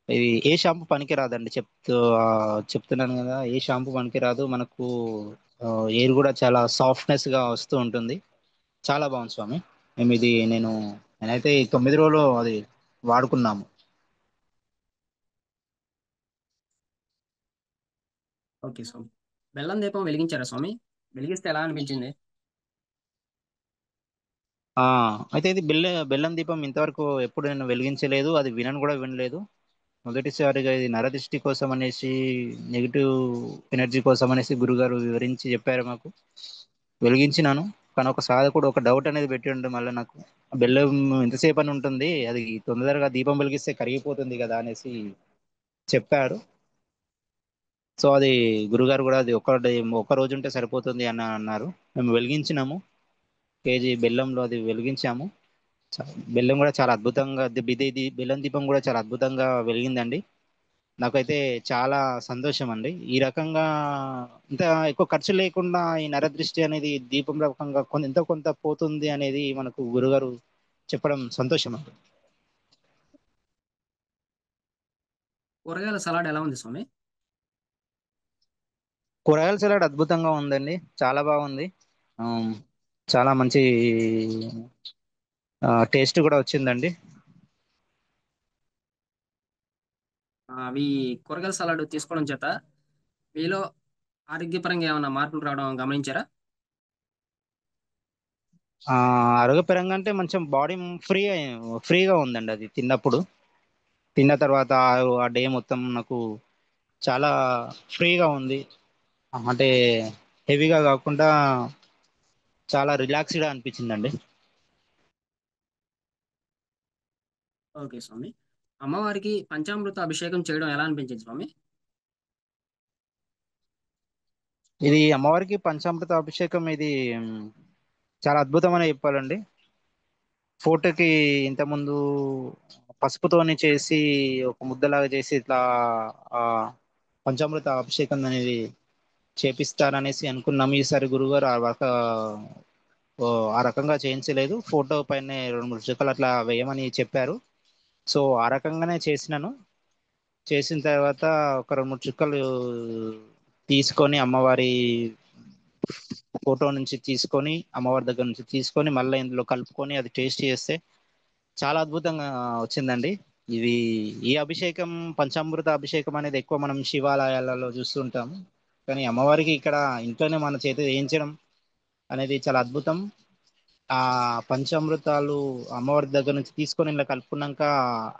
ఇది ఏ షాంపూ పనికి రాదండి. చెప్తున్నాను కదా, ఏ షాంపూ పనికి రాదు మనకు. ఎయిర్ కూడా చాలా సాఫ్ట్నెస్ గా వస్తూ ఉంటుంది. చాలా బాగుంది స్వామి. నేనైతే ఈ 9 రోజులు అది వాడుకున్నాము. ఓకే స్వామి. బెల్లం దీపం వెలిగించారా స్వామి? వెలిగిస్తే ఎలా అనిపించింది? ఆ అయితే ఇది బెల్లం దీపం ఇంతవరకు ఎప్పుడు నేను వెలిగించలేదు, అది వినను కూడా వినలేదు. మొదటిసారిగా ఇది నరదిష్టి కోసం అనేసి, నెగిటివ్ ఎనర్జీ కోసం అనేసి గురుగారు వివరించి చెప్పారు మాకు. వెలిగించినాను. కానీ ఒక సాధకుడు ఒక డౌట్ అనేది పెట్టి ఉండే మళ్ళీ నాకు, "ఆ బెల్లం ఎంతసేపు అని ఉంటుంది, అది తొందరగా దీపం వెలిగిస్తే కరిగిపోతుంది కదా" అనేసి చెప్పారు. సో అది గురుగారు కూడా అది ఒక రోజు ఉంటే సరిపోతుంది అని అన్నారు. మేము వెలిగించినాము. కేజీ బెల్లంలో అది వెలిగించాము. బెల్లం కూడా చాలా అద్భుతంగా ఇది బెల్లం దీపం కూడా చాలా అద్భుతంగా వెలిగిందండి. నాకైతే చాలా సంతోషం అండి. ఈ రకంగా ఇంత ఎక్కువ ఖర్చు లేకుండా ఈ నరదృష్టి అనేది దీపం రకంగా ఎంతో కొంత పోతుంది అనేది మనకు గురుగారు చెప్పడం సంతోషం అండి. కూరగాయల సలాడ్ ఎలా ఉంది స్వామి? కూరగాయల సలాడ్ అద్భుతంగా ఉందండి. చాలా బాగుంది. ఆమ్, చాలా మంచి టేస్ట్ కూడా వచ్చిందండి. అవి కూరగాయల సలాడ్ తీసుకోవడం చేత మీలో ఆరోగ్యపరంగా ఏమైనా మార్పులు రావడం గమనించారా? ఆ ఆరోగ్యపరంగా అంటే మంచి బాడీ ఫ్రీగా ఉందండి. అది తిన్న తర్వాత ఆ డే మొత్తం నాకు చాలా ఫ్రీగా ఉంది. అంటే హెవీగా కాకుండా చాలా రిలాక్స్డ్గా అనిపించిందండి. ఓకే స్వామి. అమ్మవారికి పంచామృత అభిషేకం చేయడం ఎలా అనిపించింది స్వామి? ఇది అమ్మవారికి పంచామృత అభిషేకం ఇది చాలా అద్భుతమని చెప్పాలండి. ఫోటోకి ఇంతకుముందు పసుపుతోని చేసి ఒక ముద్దలాగా చేసి ఇట్లా ఆ పంచామృత అభిషేకం అనేది చేపిస్తారనేసి అనుకున్నాము. ఈసారి గురుగారు ఆ రకంగా చేయించలేదు. ఫోటో పైన 2 3 చుక్కలు అట్లా వేయమని చెప్పారు. సో ఆ రకంగానే చేసినాను. చేసిన తర్వాత ఒక 2 3 చుక్కలు తీసుకొని అమ్మవారి ఫోటో నుంచి తీసుకొని, అమ్మవారి దగ్గర నుంచి తీసుకొని మళ్ళీ ఇందులో కలుపుకొని అది టేస్ట్ చేస్తే చాలా అద్భుతంగా వచ్చిందండి. ఇది ఈ అభిషేకం, పంచామృత అభిషేకం అనేది ఎక్కువ మనం శివాలయాలలో చూస్తుంటాము. కానీ అమ్మవారికి ఇక్కడ ఇంట్లోనే మన చేతి వేయించడం అనేది చాలా అద్భుతం. ఆ పంచామృతాలు అమ్మవారి దగ్గర నుంచి తీసుకొని ఇలా కలుపుకున్నాక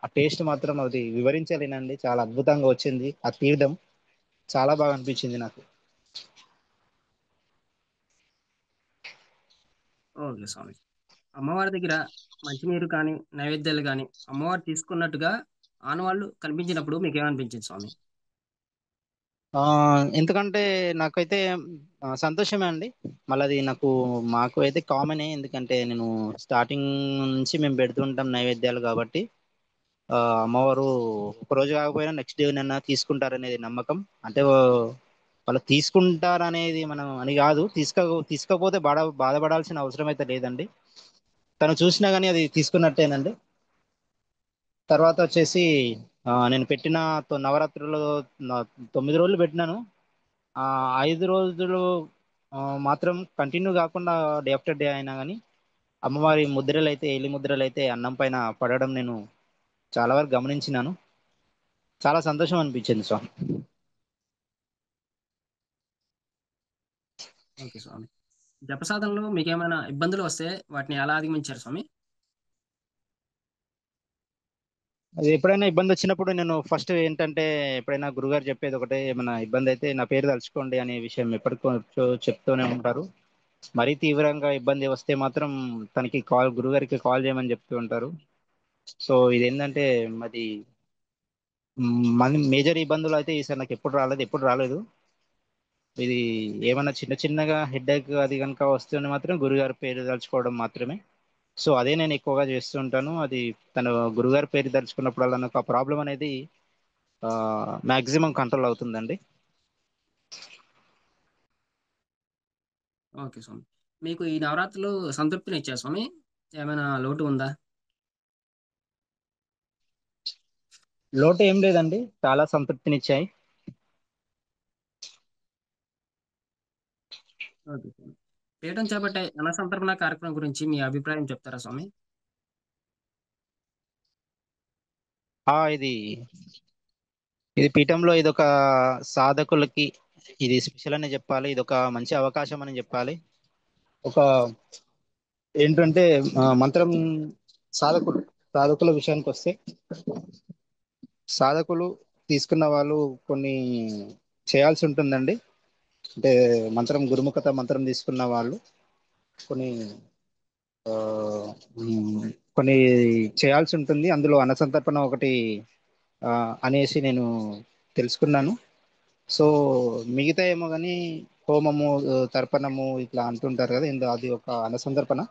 ఆ టేస్ట్ మాత్రం అది వివరించలేనండి. చాలా అద్భుతంగా వచ్చింది ఆ తీర్థం. చాలా బాగా అనిపించింది నాకు. ఓకే స్వామి. అమ్మవారి దగ్గర మంచినీరు కానీ, నైవేద్యాలు కానీ అమ్మవారు తీసుకున్నట్టుగా ఆనవాళ్ళు కనిపించినప్పుడు మీకేమనిపించింది స్వామి? ఆ ఎందుకంటే నాకైతే సంతోషమే అండి. మళ్ళీ అది మాకు అయితే కామనే, ఎందుకంటే నేను స్టార్టింగ్ నుంచి మేము పెడుతుంటాం నైవేద్యాలు కాబట్టి అమ్మవారు ఒక రోజు కాకపోయినా నెక్స్ట్ డే నన్నా తీసుకుంటారనేది నమ్మకం. అంటే వాళ్ళు తీసుకుంటారనేది మనం అని కాదు, తీసుకోకపోతే బాధపడాల్సిన అవసరం అయితే లేదండి. తను చూసినా కానీ అది తీసుకున్నట్టేనండి. తర్వాత వచ్చేసి నేను పెట్టిన నవరాత్రులు నా- 9 రోజులు పెట్టినాను. ఆ 5 రోజులు ఆ, మాత్రం కంటిన్యూ కాకుండా డే ఆఫ్టర్ డే అయినా కానీ అమ్మవారి ముద్రలు అయితే, ఎలి ముద్రలు అయితే అన్నం పైన పడడం నేను చాలా వరకు గమనించినాను. చాలా సంతోషం అనిపించింది స్వామి. ఓకే స్వామి. జపసాధనలో మీకేమైనా ఇబ్బందులు వస్తే వాటిని ఎలా అధిగమించారు స్వామి? అది ఎప్పుడైనా ఇబ్బంది వచ్చినప్పుడు నేను ఫస్ట్ ఏంటంటే, ఎప్పుడైనా గురుగారు చెప్పేది ఒకటే, ఏమైనా ఇబ్బంది అయితే నా పేరు తలుచుకోండి అనే విషయం ఎప్పటికో చెప్తూనే ఉంటారు. మరీ తీవ్రంగా ఇబ్బంది వస్తే మాత్రం తనకి గురుగారికి కాల్ చేయమని చెప్తూ ఉంటారు. సో ఇదేంటంటే మరి మన మేజర్ ఇబ్బందులు అయితే ఈసారి నాకు ఎప్పుడు రాలేదు. ఇది ఏమన్నా చిన్న చిన్నగా హెడేక్ అది కనుక వస్తే మాత్రం గురుగారి పేరు తలుచుకోవడం మాత్రమే. సో అదే నేను ఎక్కువగా చేస్తూ ఉంటాను. అది తన గురుగారి పేరు తలుచుకున్నప్పుడల్లా నాకు ఆ ప్రాబ్లం అనేది మాక్సిమం కంట్రోల్ అవుతుందండి. ఓకే స్వామి. మీకు ఈ నవరాత్రులు సంతృప్తినిచ్చాయా స్వామి? ఏమైనా లోటు ఉందా? లోటు ఏం లేదండి, చాలా సంతృప్తినిచ్చాయి. ఓకే స్వామి. పీఠం చేపట్టే అన్నసంతర్పణ కార్యక్రమం గురించి మీ అభిప్రాయం చెప్తారా స్వామి? ఇది ఇది పీఠంలో ఇదొక సాధకులకి ఇది స్పెషల్ అని చెప్పాలి. ఇది ఒక మంచి అవకాశం అని చెప్పాలి. ఒక ఏంటంటే మంత్రం సాధకులు సాధకుల విషయానికి వస్తే, సాధకులు తీసుకున్న వాళ్ళు కొన్ని చేయాల్సి ఉంటుందండి. అంటే గురుముఖత మంత్రం తీసుకున్న వాళ్ళు కొన్ని ఆ, ఉమ్, కొన్ని చేయాల్సి ఉంటుంది. అందులో అన్నసంతర్పణ ఒకటి ఆ, అనేసి నేను తెలుసుకున్నాను. సో మిగతా ఏమో కానీ హోమము, తర్పణము ఇట్లా అంటుంటారు కదా, అది ఒక అన్నసంతర్పణ.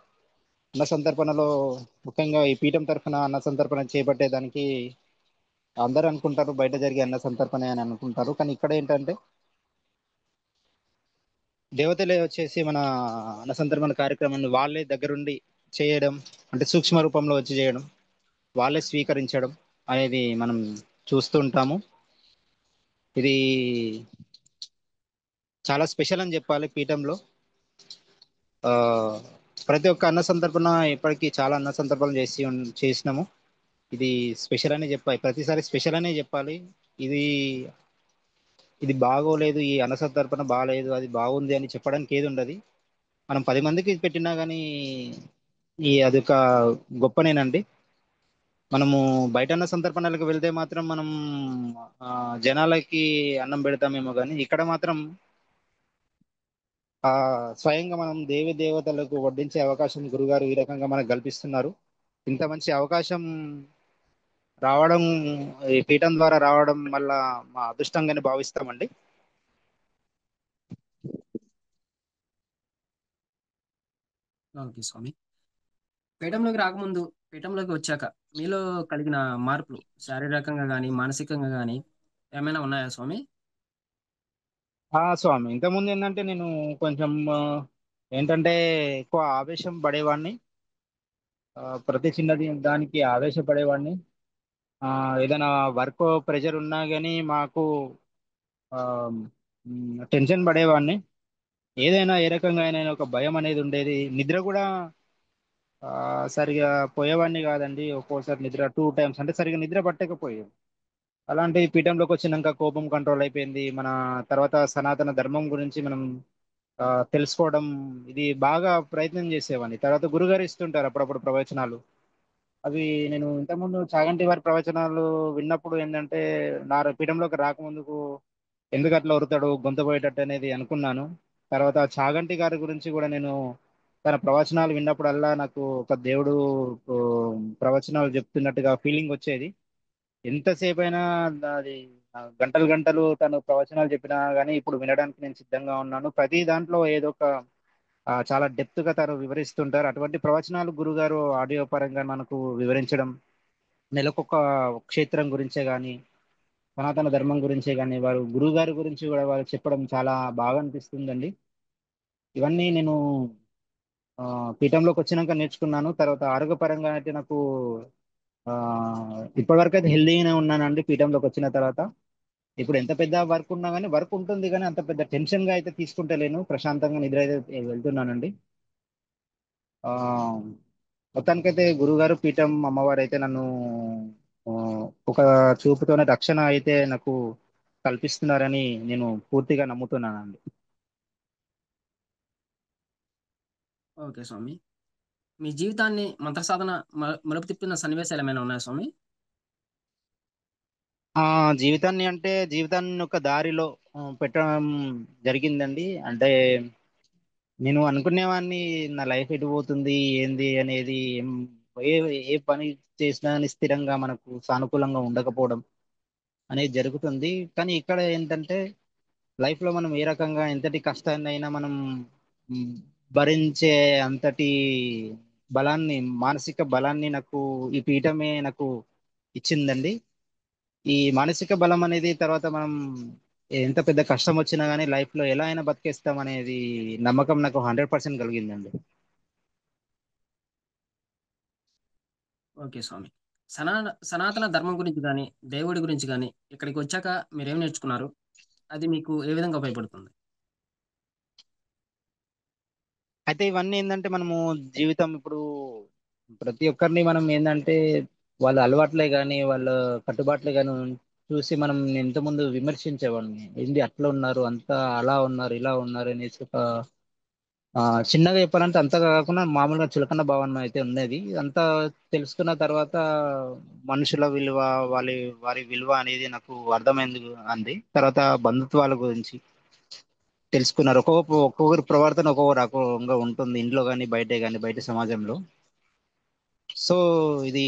అన్నసంతర్పణలో ముఖ్యంగా ఈ పీఠం తరఫున అన్నసంతర్పణ చేపట్టేదానికి అందరూ అనుకుంటారు బయట జరిగే అన్నసంతర్పణ అని అనుకుంటారు, కానీ ఇక్కడ ఏంటంటే దేవతలే వచ్చేసి మన అన్నసంతర్పణ కార్యక్రమాన్ని వాళ్ళే దగ్గరుండి చేయడం, అంటే సూక్ష్మ రూపంలో వచ్చి చేయడం, వాళ్ళే స్వీకరించడం అనేది మనం చూస్తూ ఉంటాము. ఇది చాలా స్పెషల్ అని చెప్పాలి పీఠంలో. ఆ ప్రతి ఒక్క అన్న సందర్భన ఇప్పటికీ చాలా అన్న సందర్భాలు చేసినాము. ఇది స్పెషల్ అనే చెప్పాలి, ప్రతిసారి స్పెషల్ అనే చెప్పాలి. ఇది ఇది బాగోలేదు, ఈ అన్న సందర్భన బాగాలేదు, అది బాగుంది అని చెప్పడానికి ఏది ఉండదు. మనం 10 మందికి పెట్టినా కానీ అదొక గొప్పనేనండి. మనము బయట అన్న సందర్భాలకు వెళ్తే మాత్రం మనం ఆ, జనాలకి అన్నం పెడతామేమో కానీ ఇక్కడ మాత్రం ఆ స్వయంగా మనం దేవి దేవతలకు వడ్డించే అవకాశం గురుగారు ఈ రకంగా మనకు కల్పిస్తున్నారు. ఇంత మంచి అవకాశం రావడం, ఈ పీఠం ద్వారా రావడం వల్ల మా అదృష్టంగానే భావిస్తామండి. ఓకే స్వామి. పీఠంలోకి రాకముందు, పీఠంలోకి వచ్చాక మీలో కలిగిన మార్పులు శారీరకంగా గానీ, మానసికంగా గానీ ఏమైనా ఉన్నాయా స్వామి? స్వామి, ఇంతకుముందు ఏంటంటే నేను కొంచెం ఏంటంటే ఎక్కువ ఆవేశం పడేవాడిని. ప్రతి చిన్నది దానికి ఆవేశపడేవాడిని. ఏదైనా వర్క్ ప్రెషర్ ఉన్నా కానీ మాకు టెన్షన్ పడేవాడిని. ఏదైనా ఏ రకంగా అయినా ఒక భయం అనేది ఉండేది. నిద్ర కూడా ఆ, సరిగా పోయేవాడిని కాదండి. ఒక్కోసారి నిద్ర 2 టైమ్స్ అంటే సరిగా నిద్ర పట్టకపోయేది. అలాంటి పీఠంలోకి వచ్చినాక కోపం కంట్రోల్ అయిపోయింది. మన తర్వాత సనాతన ధర్మం గురించి మనం ఆ, తెలుసుకోవడం ఇది బాగా ప్రయత్నం చేసేవాడిని. తర్వాత గురుగారు ఇస్తుంటారు అప్పుడప్పుడు ప్రవచనాలు. అవి నేను ఇంతకుముందు చాగంటి వారి ప్రవచనాలు విన్నప్పుడు ఏంటంటే, నా పీఠంలోకి రాకముందుకు ఎందుకు అట్లా వరుతాడు గొంతు పోయేటట్టు అనేది అనుకున్నాను. తర్వాత చాగంటి గారి గురించి కూడా నేను తన ప్రవచనాలు విన్నప్పుడల్లా నాకు ఒక దేవుడు ఓ, ప్రవచనాలు చెప్తున్నట్టుగా ఫీలింగ్ వచ్చేది. ఎంతసేపు అయినా అది గంటలు గంటలు తను ప్రవచనాలు చెప్పినా కానీ ఇప్పుడు వినడానికి నేను సిద్ధంగా ఉన్నాను. ప్రతి దాంట్లో ఏదో ఒక చాలా డెప్త్ గా తను వివరిస్తుంటారు. అటువంటి ప్రవచనాలు గురుగారు ఆడియో పరంగా మనకు వివరించడం, నెలకొక క్షేత్రం గురించే కానీ, సనాతన ధర్మం గురించే కానీ, వారు గురువు గారి గురించి కూడా వారు చెప్పడం చాలా బాగా అనిపిస్తుందండి. ఇవన్నీ నేను ఆ, పీఠంలోకి వచ్చినాక నేర్చుకున్నాను. తర్వాత ఆరోగ్యపరంగా అయితే నాకు ఆ, ఇప్పటివరకు అయితే హెల్దీగానే ఉన్నానండి పీఠంలోకి వచ్చిన తర్వాత. ఇప్పుడు ఎంత పెద్ద వర్క్ ఉన్నా కానీ, వర్క్ ఉంటుంది కానీ అంత పెద్ద టెన్షన్ గా అయితే తీసుకుంటలేను. ప్రశాంతంగా నిద్ర అయితే వెళ్తున్నానండి. ఆ మొత్తానికైతే గురుగారు, పీఠం, అమ్మవారు అయితే నన్ను ఆ, ఒక చూపుతోనే రక్షణ అయితే నాకు కల్పిస్తున్నారని నేను పూర్తిగా నమ్ముతున్నానండి. ఓకే స్వామి. మీ జీవితాన్ని మంత్ర సాధన మలుపు తిప్పిన సన్నివేశాలు ఏమైనా ఉన్నాయా స్వామి? ఆ జీవితాన్ని అంటే జీవితాన్ని ఒక దారిలో పెట్టడం జరిగిందండి. అంటే నేను అనుకునేవాడిని నా లైఫ్ ఎటు పోతుంది ఏంది అనేది ఏ ఏ పని చేసినా కానీ స్థిరంగా మనకు సానుకూలంగా ఉండకపోవడం అనేది జరుగుతుంది. కానీ ఇక్కడ ఏంటంటే లైఫ్ లో మనం ఏ రకంగా ఎంతటి కష్టాన్ని అయినా మనం మ్, భరించే అంతటి బలాన్ని, మానసిక బలాన్ని నాకు ఈ పీఠమే నాకు ఇచ్చిందండి. ఈ మానసిక బలం అనేది తర్వాత మనం ఎంత పెద్ద కష్టం వచ్చినా గానీ లైఫ్ లో ఎలా అయినా బతికేస్తాం అనేది నమ్మకం నాకు 100% కలిగిందండి. ఓకే స్వామి. సనాతన ధర్మం గురించి గాని, దేవుడి గురించి గాని ఇక్కడికి వచ్చాక మీరేం నేర్చుకున్నారు? అది మీకు ఏ విధంగా ఉపయోగపడుతుంది? అయితే ఇవన్నీ ఏంటంటే మనము జీవితం ఇప్పుడు ప్రతి ఒక్కరిని మనం ఏంటంటే వాళ్ళ అలవాట్లే కానీ వాళ్ళ కట్టుబాట్లే కానీ చూసి మనం ఇంతకుముందు విమర్శించేవాడిని. ఏంది అట్లా ఉన్నారు, అంతా అలా ఉన్నారు, ఇలా ఉన్నారు అనేసి ఒక చిన్నగా చెప్పాలంటే అంతగా కాకుండా మామూలుగా చులకన భావన అయితే ఉన్నది. అంతా తెలుసుకున్న తర్వాత మనుషుల విలువ, వాళ్ళ వారి విలువ అనేది నాకు అర్థమైంది అంది. తర్వాత బంధుత్వాల గురించి తెలుసుకున్నారు. ఒక్కొక్కరి ప్రవర్తన ఒక్కొక్క రకంగా ఉంటుంది, ఇంట్లో కానీ బయటే కానీ బయట సమాజంలో. సో ఇది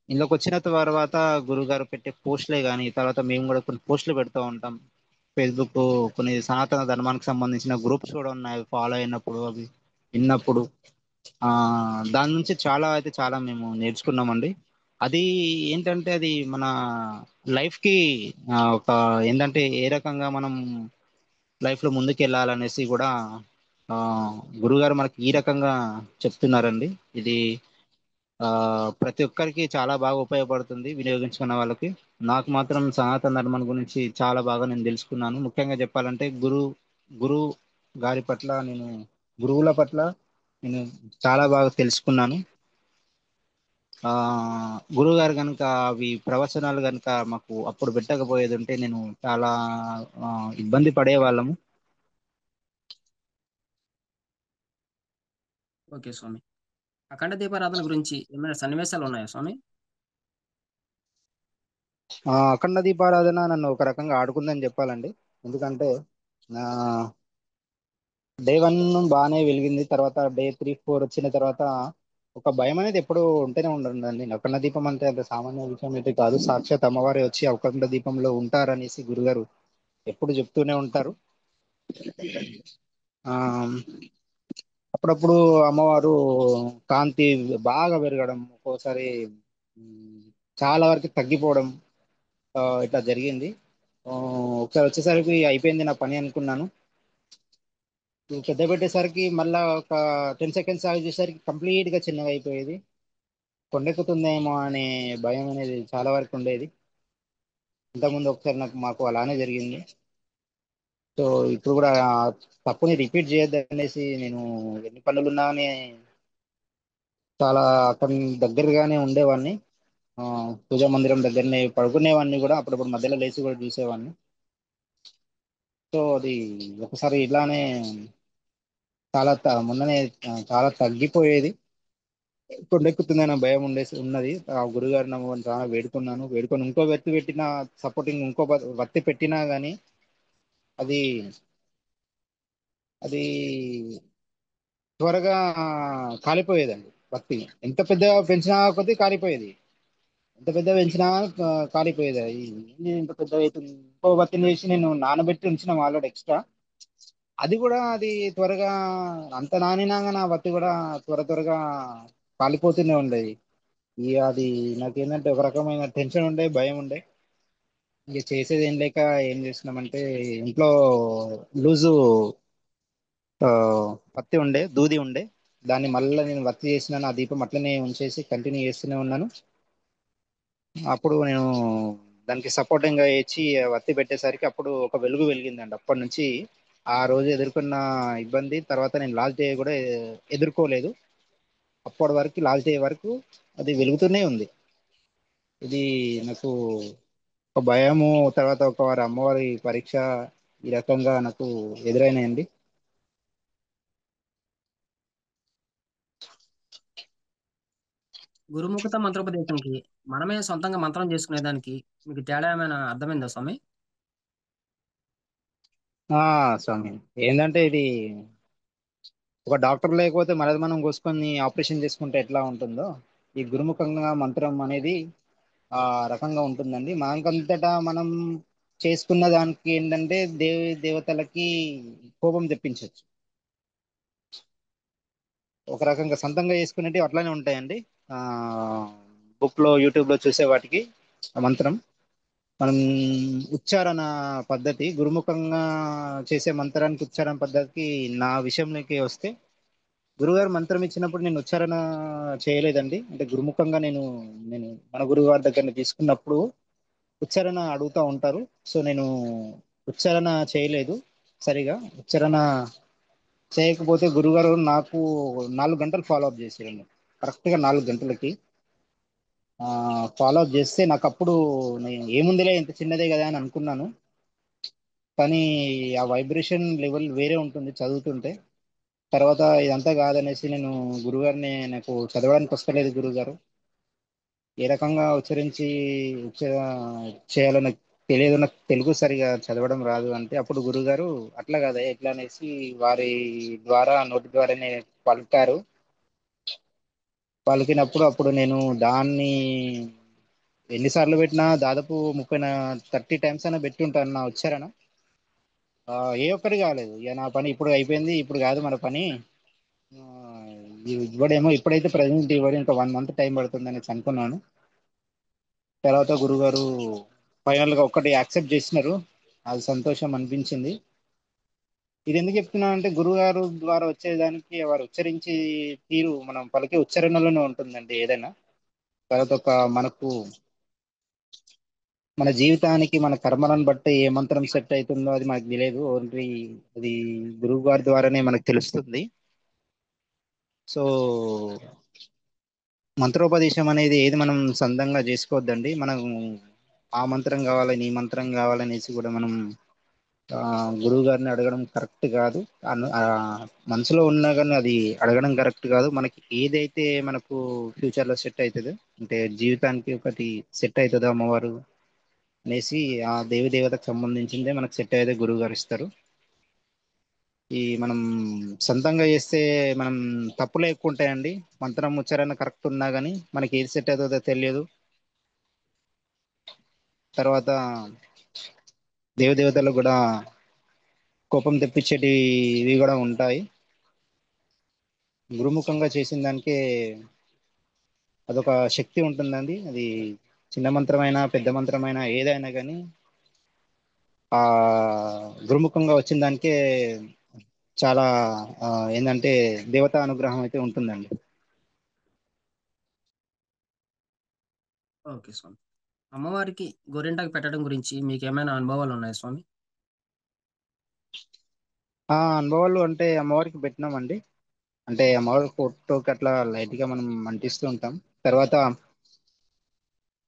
ఇందులోకి వచ్చిన తర్వాత గురుగారు పెట్టే పోస్టులే కానీ తర్వాత మేము కూడా కొన్ని పోస్టులు పెడుతూ ఉంటాం. ఫేస్బుక్ కొన్ని సనాతన ధర్మానికి సంబంధించిన గ్రూప్స్ కూడా ఉన్నాయి, ఫాలో అయినప్పుడు అవి విన్నప్పుడు దాని నుంచి చాలా అయితే చాలా మేము నేర్చుకున్నామండి. అది ఏంటంటే అది మన లైఫ్ కి ఒక ఏంటంటే ఏ రకంగా మనం లైఫ్ లో ముందుకు వెళ్ళాలనేసి కూడా ఆ గురుగారు మనకి ఈ రకంగా చెప్తున్నారండి. ఇది ఆ ప్రతి ఒక్కరికి చాలా బాగా ఉపయోగపడుతుంది వినియోగించుకున్న వాళ్ళకి. నాకు మాత్రం సనాతన ధర్మం గురించి చాలా బాగా నేను తెలుసుకున్నాను. ముఖ్యంగా చెప్పాలంటే గురువు గారి పట్ల నేను గురువుల పట్ల నేను చాలా బాగా తెలుసుకున్నాను. ఆ గురువు గారు కనుక అవి ప్రవచనాలు కనుక మాకు అప్పుడు పెట్టకపోయేది ఉంటే నేను చాలా ఆ, ఇబ్బంది పడేవాళ్ళము. ఓకే స్వామి. అఖండ దీపారాధన గురించి ఏమైనా సన్నివేశాలు ఉన్నాయా స్వామి? అఖండ దీపారాధన నన్ను ఒక రకంగా ఆడుకుందని చెప్పాలండి. ఎందుకంటే నా డే 1 బాగానే వెలిగింది. తర్వాత డే 3, 4 వచ్చిన తర్వాత ఒక భయం అనేది ఎప్పుడు ఉంటూనే ఉండండి. అఖండ దీపం అంటే అంత సామాన్య విషయం అయితే కాదు. సాక్షాత్ అమ్మవారి వచ్చి అఖండ దీపంలో ఉంటారనేసి గురుగారు ఎప్పుడు చెప్తూనే ఉంటారు. ఆ అప్పుడప్పుడు అమ్మవారు కాంతి బాగా పెరగడం, ఒక్కోసారి ఉమ్, చాలా వరకు తగ్గిపోవడం ఇట్లా జరిగింది. ఆ, ఒకసారి వచ్చేసరికి అయిపోయింది నా పని అనుకున్నాను. పెద్ద పెట్టేసరికి మళ్ళా ఒక 10 seconds ఆగేసరికి కంప్లీట్ గా చిన్నగా అయిపోయేది. కొండెక్కుతుందేమో అనే భయం అనేది చాలా వరకు ఉండేది. ఇంతకుముందు ఒకసారి మాకు అలానే జరిగింది. సో ఇప్పుడు కూడా ఆ తప్పుని రిపీట్ చేయొద్దు అనేసి నేను ఎన్ని పనులు ఉన్నా కానీ చాలా అక్కడ దగ్గరగానే ఉండేవాడిని. ఆ, పూజా మందిరం దగ్గరనే పడుకునేవాడిని కూడా, అప్పుడప్పుడు మధ్యలో లేచి కూడా చూసేవాడిని. సో అది ఒకసారి ఇలానే మొన్ననే చాలా తగ్గిపోయేది. కొండెక్కుతుందన్న భయం ఉన్నది. ఆ గురుగారు నమ్మని చాలా వేడుకున్నాను. వేడుకొని ఇంకో వ్యక్తి పెట్టిన సపోర్టింగ్ ఇంకో వత్తి పెట్టినా గానీ అది అది త్వరగా కాలిపోయేదండి. వత్తి ఎంత పెద్దగా పెంచినా కొద్దీ కాలిపోయేది. ఎంత పెద్దగా పెంచినా కాలిపోయేది. ఏంది ఇంత పెద్దగా అవుతుంది. ఇంకో వత్తిని వేసి నేను నానబెట్టి ఉంచిన ఆల్రెడీ ఎక్స్ట్రా. అది కూడా అది త్వరగా అంత నానినాగా నా వత్తి కూడా త్వరగా కాలిపోతూనే ఉండేది. ఇక అది నాకేంటంటే ఒక రకమైన టెన్షన్ ఉండే, భయం ఉండే. ఇంక చేసేది ఏం లేక ఏం చేసినామంటే ఇంట్లో లూజు ఆ, పత్తి ఉండే, దూది ఉండే. దాన్ని మళ్ళీ నేను వర్క్ చేసినాను. ఆ దీపం అట్లనే ఉంచేసి కంటిన్యూ చేస్తూనే ఉన్నాను. అప్పుడు నేను దానికి సపోర్టింగ్ గా ఇచ్చి వత్తి పెట్టేసరికి అప్పుడు ఒక వెలుగు వెలిగిందండి. అప్పటి నుంచి ఆ రోజు ఎదుర్కొన్న ఇబ్బంది తర్వాత నేను లాస్ట్ డే కూడా ఎదుర్కోలేదు. అప్పటి వరకు లాస్ట్ డే వరకు అది వెలుగుతూనే ఉంది. ఇది నాకు ఒక భయము, తర్వాత ఒక వారి అమ్మవారి పరీక్ష ఈ రకంగా నాకు ఎదురైనాయండి. గురుముఖత మంత్రోపదేశంకి మనమే సొంతంగా మంత్రం చేసుకునే దానికి మీకు తేడా ఏమైనా అర్థమైందా స్వామి? ఆ స్వామి, ఏంటంటే ఇది ఒక డాక్టర్ లేకపోతే మనది మనం కోసుకొని ఆపరేషన్ చేసుకుంటే ఎట్లా ఉంటుందో, ఈ గురుముఖంగా మంత్రం అనేది ఆ రకంగా ఉంటుందండి. మనకంతటా మనం చేసుకున్న దానికి ఏంటంటే దేవతలకి కోపం తెప్పించవచ్చు. ఒక రకంగా సొంతంగా చేసుకునేవి అట్లానే ఉంటాయండి. ఆ బుక్ లో యూట్యూబ్ లో చూసే వాటికి ఆ మంత్రం మనం ఉచ్చారణ పద్ధతి, గురుముఖంగా చేసే మంత్రానికి ఉచ్చారణ పద్ధతికి నా విషయంలోకి వస్తే, గురుగారు మంత్రం ఇచ్చినప్పుడు నేను ఉచ్చారణ చేయలేదండి. అంటే గురుముఖంగా నేను మన గురువు గారి దగ్గర తీసుకున్నప్పుడు ఉచ్చారణ అడుగుతూ ఉంటారు. సో నేను ఉచ్చారణ చేయలేదు సరిగా. ఉచ్చారణ చేయకపోతే గురుగారు నాకు 4 గంటలు ఫాలో అప్ చేశారండి. కరెక్ట్గా 4 గంటలకి ఫాలో అప్ చేస్తే నాకు అప్పుడు నేను ఏముందిలే ఇంత చిన్నదే కదా అని అనుకున్నాను. కానీ ఆ వైబ్రేషన్ లెవెల్ వేరే ఉంటుంది చదువుతుంటే. తర్వాత ఇదంతా కాదనేసి నేను గురుగారిని, నాకు చదవడానికి వస్తలేదు గురుగారు, ఏ రకంగా ఉచ్చరించి ఉచ్చ చేయాలో నాకు తెలియదు, నాకు తెలుగు సరిగా చదవడం రాదు అంటే, అప్పుడు గురుగారు అట్లా కదా ఎట్లా అనేసి వారి ద్వారా నోటి ద్వారానే పలికారు. పలికినప్పుడు అప్పుడు నేను దాన్ని ఎన్నిసార్లు పెట్టినా దాదాపు 30 30 టైమ్స్ అయినా పెట్టి ఉంటాను నా ఉచ్చారణ. ఏ ఒక్కటి కాలేదు. ఇక నా పని ఇప్పుడు అయిపోయింది, ఇప్పుడు కాదు మన పని. ఆ, ఇవ్వడేమో ఇప్పుడైతే ప్రజెంట్ ఇవ్వడం, ఇంకా 1 మంత్ టైం పడుతుంది అనేసి అనుకున్నాను. తర్వాత గురుగారు ఫైనల్ గా ఒక్కటి యాక్సెప్ట్ చేసినారు. అది సంతోషం అనిపించింది. ఇది ఎందుకు చెప్తున్నా అంటే, గురుగారు ద్వారా వచ్చేదానికి వారు ఉచ్చరించి తీరు మనం పలికే ఉచ్చారణలోనే ఉంటుందండి ఏదైనా. తర్వాత ఒక మనకు మన జీవితానికి మన కర్మలను బట్టి ఏ మంత్రం సెట్ అవుతుందో అది మనకు తెలియదు. ఓన్లీ అది గురువు గారి ద్వారానే మనకు తెలుస్తుంది. సో మంత్రోపదేశం అనేది ఏది మనం సొంతంగా చేసుకోవద్దండి. మనం ఆ మంత్రం కావాలని ఈ మంత్రం కావాలనేసి కూడా మనం ఆ గురువు గారిని అడగడం కరెక్ట్ కాదు. మనసులో ఉన్నా కానీ అది అడగడం కరెక్ట్ కాదు. మనకి ఏదైతే మనకు ఫ్యూచర్ లో సెట్ అవుతుందో, అంటే జీవితానికి ఒకటి సెట్ అవుతుందో అమ్మవారు అనేసి, ఆ దేవి దేవతకు సంబంధించిందే మనకు సెట్ అయ్యేదే గురువు గారు ఇస్తారు. ఈ మనం సొంతంగా చేస్తే మనం తప్పులే ఎక్కువ ఉంటాయండి. మంత్రం ఉచ్చారణ కరెక్ట్ ఉన్నా కానీ మనకి ఏది సెట్ అవుతుందో తెలియదు. తర్వాత దేవతలు కూడా కోపం తెప్పించేటి ఇవి కూడా ఉంటాయి. గురుముఖంగా చేసిన దానికే అదొక శక్తి ఉంటుందండి. అది చిన్న మంత్రమైనా పెద్ద మంత్రమైనా ఏదైనా కానీ ఆ గురుముఖంగా వచ్చిన దానికే చాలా ఆ, ఏంటంటే దేవతా అనుగ్రహం అయితే ఉంటుందండి. ఓకే స్వామి. అమ్మవారికి గోరింటాకు పెట్టడం గురించి మీకేమైనా అనుభవాలు ఉన్నాయా స్వామి? ఆ అనుభవాలు అంటే అమ్మవారికి పెట్టినామండి. అంటే అమ్మవారి ఫోటోకి అట్లా లైట్ గా మనం అంటిస్తూ ఉంటాం. తర్వాత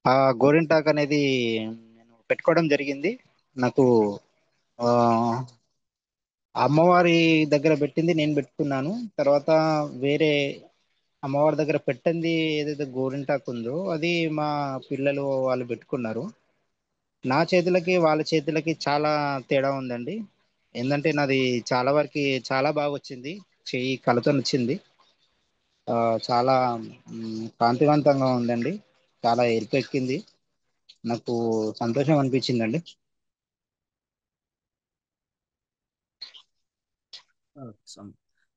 ఆ గోరింటాక్ అనేది నేను పెట్టుకోవడం జరిగింది. నాకు ఆ అమ్మవారి దగ్గర పెట్టింది నేను పెట్టుకున్నాను. తర్వాత వేరే అమ్మవారి దగ్గర పెట్టింది ఏదైతే గోరింటాకు ఉందో అది మా పిల్లలు వాళ్ళు పెట్టుకున్నారు. నా చేతులకి వాళ్ళ చేతులకి చాలా తేడా ఉందండి. ఏంటంటే నాది చాలా వరకు చాలా బాగా వచ్చింది. చెయ్యి కళతో వచ్చింది. ఆ, చాలా కాంతివంతంగా ఉందండి. చాలా ఎరిపెక్కింది. నాకు సంతోషం అనిపించిందండి. ఓకే స్వామి.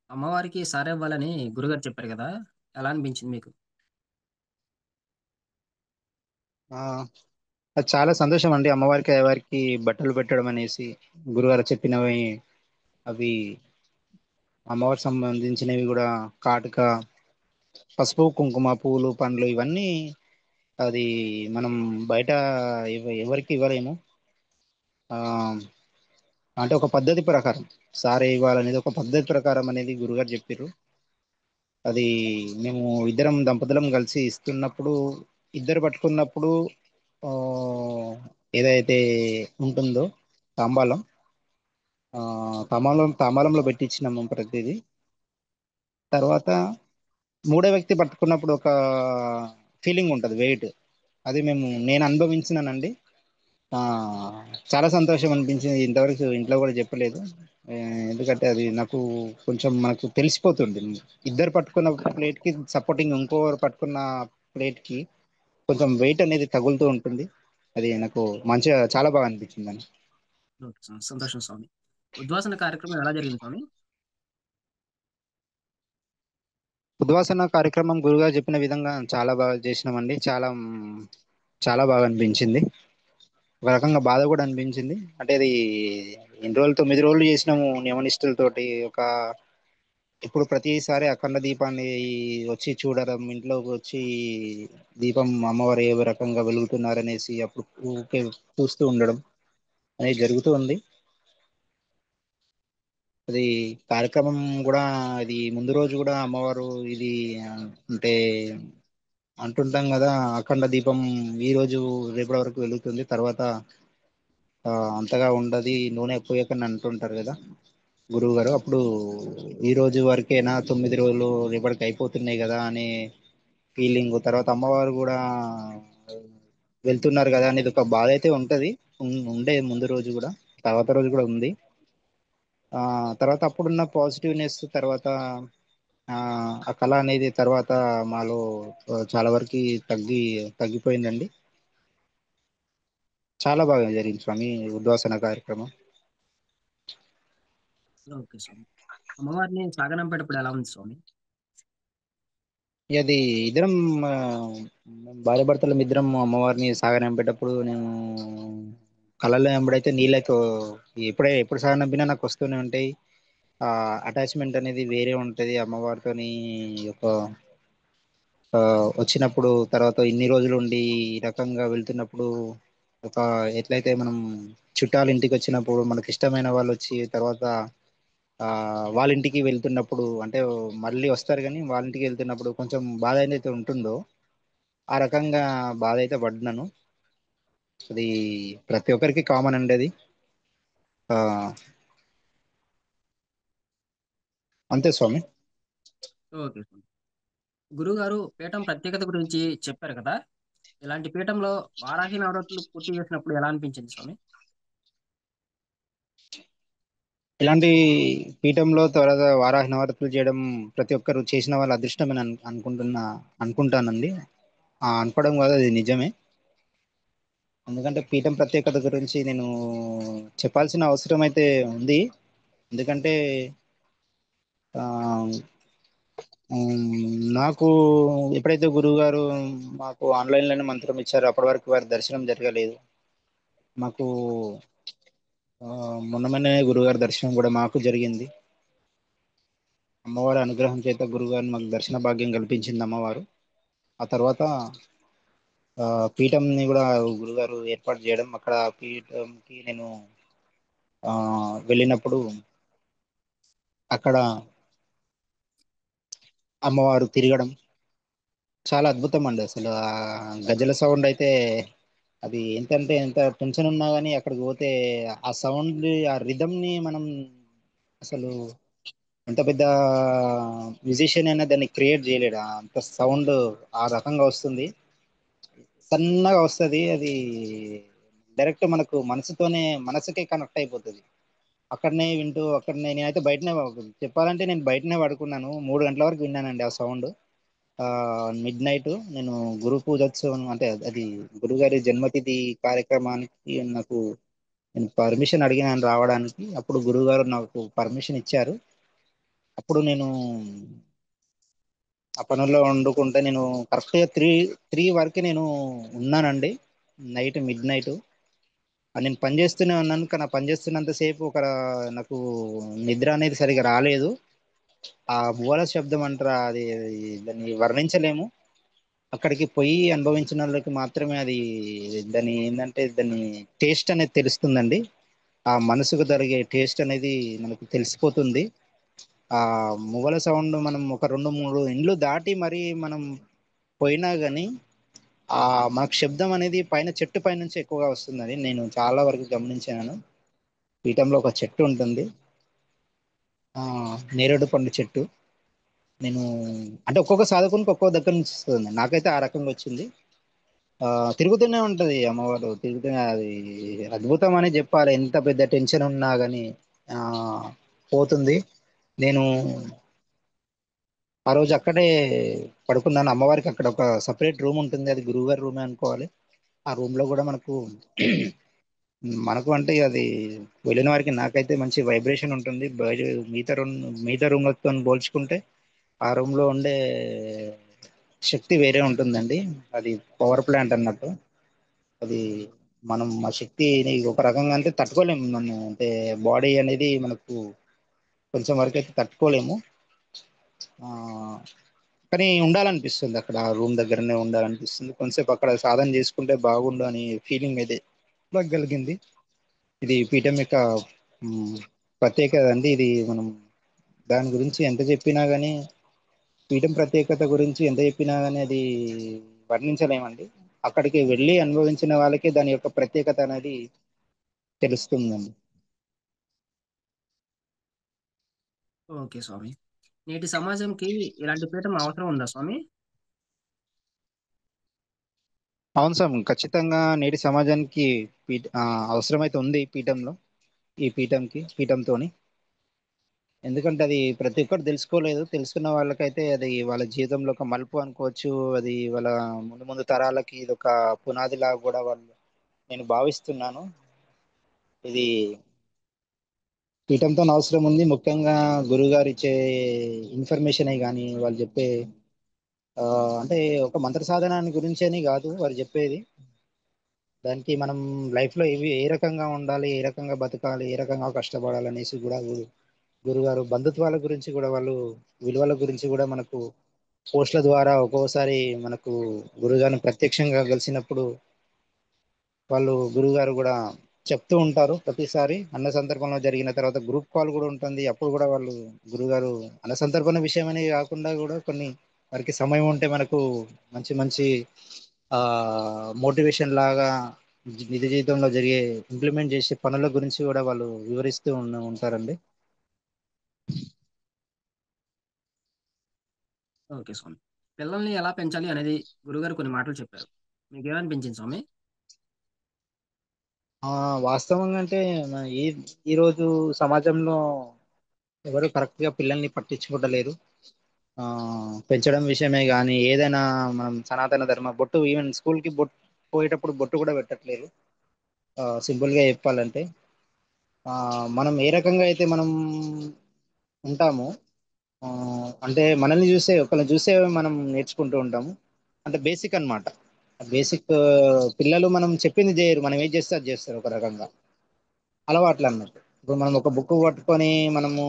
అమ్మవారికి సారే ఇవ్వాలని గురుగారు చెప్పారు కదా, ఎలా అనిపించింది మీకు? ఆ, అది చాలా సంతోషం అండి. అమ్మవారికి అయ్యవారికి బట్టలు పెట్టడం అనేసి గురుగారు చెప్పినవి, అవి అమ్మవారికి సంబంధించినవి కూడా కాటుక, పసుపు కుంకుమ పూలు పండ్లు ఇవన్నీ అది మనం బయట ఎవరికి ఇవ్వలేము. ఆ, అంటే ఒక పద్ధతి ప్రకారం సారే ఇవ్వాలనేది ఒక పద్ధతి ప్రకారం అనేది గురుగారు చెప్పారు. అది మేము ఇద్దరం దంపతులం కలిసి ఇస్తున్నప్పుడు, ఇద్దరు పట్టుకున్నప్పుడు ఆ, ఏదైతే ఉంటుందో తాంబాలం, తాంబాలంలో పెట్టించినాము ప్రతిదీ. తర్వాత మూడో వ్యక్తి పట్టుకున్నప్పుడు ఒక ఫీలింగ్ ఉంటుంది వెయిట్. అది నేను అనుభవించినానండి. ఆ, చాలా సంతోషం అనిపించింది. ఇంతవరకు ఇంట్లో కూడా చెప్పలేదు. ఆ, ఎందుకంటే అది నాకు కొంచెం మనకు తెలిసిపోతుంది. ఇద్దరు పట్టుకున్న ప్లేట్కి సపోర్టింగ్ ఇంకోరు పట్టుకున్న ప్లేట్కి కొంచెం వెయిట్ అనేది తగులుతూ ఉంటుంది. అది నాకు మంచిగా చాలా బాగా అనిపించింది. ఓకే స్వామి. సంతోషం స్వామి. ఉద్వాసన కార్యక్రమం ఎలా జరిగింది స్వామి? ఉద్వాసన కార్యక్రమం గురుగారు చెప్పిన విధంగా చాలా బాగా చేసినామండి. చాలా బాగా అనిపించింది. ఒక రకంగా బాధ కూడా అనిపించింది. అంటే అది ఎన్ని రోజులు, 9 రోజులు చేసినాము నియమనిష్టలతోటి. ఇప్పుడు ప్రతిసారి అఖండ దీపాన్ని వచ్చి చూడడం, ఇంట్లోకి వచ్చి దీపం అమ్మవారు ఏ రకంగా వెలుగుతున్నారనేసి అప్పుడు ఊరికే చూస్తూ ఉండడం అనేది జరుగుతూ ఉంది. అది కార్యక్రమం కూడా, ఇది ముందు రోజు కూడా అమ్మవారు ఇది ఆ, అంటే అంటుంటాం కదా, అఖండ దీపం ఈ రోజు రేపటి వరకు వెలుగుతుంది, తర్వాత అంతగా ఉండదు, నూనె పోయకని అంటుంటారు కదా గురువు గారు. అప్పుడు ఈ రోజు వరకేనా, 9 రోజులు రేపటికి అయిపోతున్నాయి కదా అనే ఫీలింగ్, తర్వాత అమ్మవారు కూడా వెళ్తున్నారు కదా అనేది ఒక బాధ అయితే ఉంటది. ఉండే ముందు రోజు కూడా, తర్వాత రోజు కూడా ఉంది. ఆ తర్వాత అప్పుడున్న పాజిటివ్నెస్ తర్వాత ఆ ఆ కళ అనేది తర్వాత మాలో చాలా వరకు తగ్గిపోయిందండి. చాలా బాగా జరిగింది స్వామి ఉద్వాసన కార్యక్రమం. ఓకే స్వామి. అమ్మవారిని సాగనంపేటప్పుడు ఎలా ఉంది స్వామి? అది ఇద్దరం ఆ, భార్యాభర్తలం ఇద్దరం అమ్మవారిని సాగనంపేటప్పుడు నేను కళలో ఎంబడైతే నీళ్ళతో ఎప్పుడు సాగనంపినా నాకు వస్తూనే ఉంటాయి. ఆ అటాచ్మెంట్ అనేది వేరే ఉంటది అమ్మవారితోని. ఒక ఆ, వచ్చినప్పుడు తర్వాత ఇన్ని రోజులు ఉండి ఈ రకంగా వెళ్తున్నప్పుడు, ఒక ఎట్లయితే మనం చుట్టాలు ఇంటికి వచ్చినప్పుడు మనకి ఇష్టమైన వాళ్ళు వచ్చి తర్వాత ఆ వాళ్ళ ఇంటికి వెళ్తున్నప్పుడు, అంటే మళ్ళీ వస్తారు కానీ వాళ్ళ ఇంటికి వెళ్తున్నప్పుడు కొంచెం బాధ అయితే ఉంటుందో, ఆ రకంగా బాధ అయితే పడ్డాను. అది ప్రతి ఒక్కరికి కామన్ అండి అది. ఆ అంతే స్వామి. ఓకే స్వామి. గురువుగారు పీఠం ప్రత్యేకత గురించి చెప్పారు కదా. ఇలాంటి పీఠంలో వారాహి నవరాత్రులు పూర్తి చేసినప్పుడు ఎలా అనిపించింది స్వామి? ఇలాంటి పీఠంలో త్వరగా వారాహి నవరాత్రులు చేయడం ప్రతి ఒక్కరు చేసిన వాళ్ళ అదృష్టమని అనుకుంటానండి. అనుకోవడం కాదు, అది నిజమే. ఎందుకంటే పీఠం ప్రత్యేకత గురించి నేను చెప్పాల్సిన అవసరం అయితే ఉంది. ఎందుకంటే ఆ, నాకు ఎప్పుడైతే గురువు గారు మాకు ఆన్లైన్లోనే మంత్రం ఇచ్చారో అప్పటి వరకు వారి దర్శనం జరగలేదు మాకు. మొన్ననే గురుగారి దర్శనం కూడా మాకు జరిగింది. అమ్మవారి అనుగ్రహం చేత గురుగారిని మాకు దర్శన భాగ్యం కల్పించింది అమ్మవారు. ఆ తర్వాత ఆ, పీఠంని కూడా గురుగారు ఏర్పాటు చేయడం, అక్కడ పీఠంకి నేను ఆ, వెళ్ళినప్పుడు అక్కడ అమ్మవారు తిరగడం చాలా అద్భుతం అండి. అసలు ఆ గజల సౌండ్ అయితే, అది ఎంత టెన్షన్ ఉన్నా కానీ అక్కడికి పోతే ఆ సౌండ్, ఆ రిధమ్ ని మనం అసలు ఎంత పెద్ద మ్యూజిషియన్ అయినా దాన్ని క్రియేట్ చేయలేడు. అంత సౌండ్ ఆ రకంగా వస్తుంది, సన్నగా వస్తుంది. అది డైరెక్ట్ మనకు మనసుకే కనెక్ట్ అయిపోతుంది. అక్కడనే వింటూ అక్కడనే నేనైతే బయటనే చెప్పాలంటే నేను బయటనే పడుకున్నాను. 3 గంటల వరకు విన్నానండి ఆ సౌండ్. ఆ మిడ్ నైట్ నేను గురు పూజోత్సవం, అంటే అది గురుగారి జన్మతిథి కార్యక్రమానికి నేను పర్మిషన్ అడిగినాను రావడానికి. అప్పుడు గురుగారు నాకు పర్మిషన్ ఇచ్చారు. అప్పుడు నేను ఆ పనుల్లో వండుకుంటే నేను కరెక్ట్గా త్రీ వరకు నేను ఉన్నానండి. మిడ్ నైట్ నేను పని చేస్తూనే ఉన్నాను, కానీ ఆ పని చేస్తున్నంతసేపు నాకు నిద్ర అనేది సరిగా రాలేదు. ఆ భువల శబ్దం అంటారా, దాన్ని వర్ణించలేము. అక్కడికి పోయి అనుభవించిన వాళ్ళకి మాత్రమే అది, దాని ఏంటంటే దాన్ని టేస్ట్ అనేది తెలుస్తుందండి. ఆ మనసుకు జరిగే టేస్ట్ అనేది మనకు తెలిసిపోతుంది. ఆ మువ్వల సౌండ్ మనం ఒక 2-3 ఇండ్లు దాటి మరి మనం పోయినా కానీ ఆ మనకు శబ్దం అనేది పైన చెట్టు పై నుంచి ఎక్కువగా వస్తుందని నేను చాలా వరకు గమనించాను. పీఠంలో ఒక చెట్టు ఉంటుంది, నేరేడు పండు చెట్టు. నేను అంటే ఒక్కొక్క సాధకునికి ఒక్కొక్క దగ్గర నుంచి వస్తుంది. నాకైతే ఆ రకంగా వచ్చింది. ఆ, తిరుగుతూనే ఉంటది అమ్మవారు, తిరుగుతూనే అది అద్భుతం అని చెప్పాలి. ఎంత పెద్ద టెన్షన్ ఉన్నా కానీ ఆ పోతుంది. నేను ఆ రోజు అక్కడే పడుకున్నాను. అమ్మవారికి అక్కడ ఒక సపరేట్ రూమ్ ఉంటుంది, అది గురువుగారి రూమే అనుకోవాలి. ఆ రూమ్ లో కూడా మనకు అంటే అది వెళ్ళిన వారికి నాకైతే మంచి వైబ్రేషన్ ఉంటుంది. మిగతా రూమ్లతో పోల్చుకుంటే ఆ రూమ్ లో ఉండే శక్తి వేరే ఉంటుందండి. అది పవర్ ప్లాంట్ అన్నట్టు. అది మనం ఆ శక్తిని ఒక రకంగా అంటే తట్టుకోలేము. మనం అంటే బాడీ అనేది మనకు కొంచెం వరకు అయితే తట్టుకోలేము. ఆ, కానీ ఉండాలనిపిస్తుంది, అక్కడ రూమ్ దగ్గరనే ఉండాలనిపిస్తుంది. కొంతసేపు అక్కడ సాధన చేసుకుంటే బాగుండు అని ఫీలింగ్ అయితే నాకు కలిగింది. ఇది పీఠం యొక్క మ్, ప్రత్యేకత అండి. ఇది మనం దాని గురించి ఎంత చెప్పినా గానీ, పీఠం ప్రత్యేకత గురించి ఎంత చెప్పినా గానీ అది వర్ణించలేమండి. అక్కడికి వెళ్ళి అనుభవించిన వాళ్ళకే దాని యొక్క ప్రత్యేకత అనేది తెలుస్తుందండి. ఓకే స్వామి. నేటి సమాజంకి ఇలాంటి పీఠం అవసరం ఉందా స్వామి? అవును సార్, ఖచ్చితంగా నేటి సమాజానికి అవసరమైతే ఉంది ఈ పీఠంలో, ఈ పీఠంతోని. ఎందుకంటే అది ప్రతి ఒక్కరు తెలుసుకోలేదు. తెలుసుకున్న వాళ్ళకైతే అది వాళ్ళ జీవితంలో ఒక మలుపు అనుకోవచ్చు. అది వాళ్ళ ముందు ముందు తరాలకి ఇది ఒక పునాదిలాగా కూడా నేను భావిస్తున్నాను. ఇది పీఠంతో అవసరం ఉంది. ముఖ్యంగా గురువుగారు ఇచ్చే ఇన్ఫర్మేషన్ కానీ వాళ్ళు చెప్పే ఆ, అంటే ఒక మంత్ర సాధనాన్ని గురించి అని కాదు వారు చెప్పేది. దానికి మనం లైఫ్ లో ఏ రకంగా ఉండాలి, ఏ రకంగా బతకాలి, ఏ రకంగా కష్టపడాలి అనేసి కూడా గురుగారు బంధుత్వాల గురించి కూడా వాళ్ళు విలువల గురించి కూడా మనకు పోస్టుల ద్వారా ఒక్కోసారి మనకు గురుగారిని ప్రత్యక్షంగా కలిసినప్పుడు వాళ్ళు గురుగారు కూడా చెప్తూ ఉంటారు. ప్రతిసారి అన్న సందర్భంలో జరిగిన తర్వాత గ్రూప్ కాల్ కూడా ఉంటుంది. అప్పుడు కూడా వాళ్ళు గురుగారు అన్న సందర్భం విషయమని కాకుండా కూడా కొన్ని వారికి సమయం ఉంటే మనకు మంచి మంచి ఆ మోటివేషన్ లాగా నిజ జీవితంలో జరిగే ఇంప్లిమెంట్ చేసే పనుల గురించి కూడా వాళ్ళు వివరిస్తూ ఉంటారండి. ఓకే స్వామి. పిల్లల్ని ఎలా పెంచాలి అనేది గురుగారు కొన్ని మాటలు చెప్పారు. మీకేమనిపించింది స్వామి? ఆ వాస్తవంగా అంటే ఈ ఈ రోజు సమాజంలో ఎవరు కరెక్ట్ గా పిల్లల్ని పట్టించుకోవట్లేరు. ఆ పెంచడం విషయమే కానీ ఏదైనా మనం సనాతన ధర్మ బొట్టు, ఈవెన్ స్కూల్ కి పోయేటప్పుడు బొట్టు కూడా పెట్టట్లేదు. సింపుల్ గా చెప్పాలంటే మనం ఏ రకంగా అయితే మనం ఉంటామో, ఆ, అంటే మనల్ని చూసే ఒకరిని చూసే మనం నేర్చుకుంటూ ఉంటాము. అంటే బేసిక్ అన్నమాట. బేసిక్ పిల్లలు మనం చెప్పింది చేయరు, మనం ఏం చేస్తే అది చేస్తారు. ఒక రకంగా అలవాట్లు అన్నట్టు. ఇప్పుడు మనం ఒక బుక్ పట్టుకొని మనము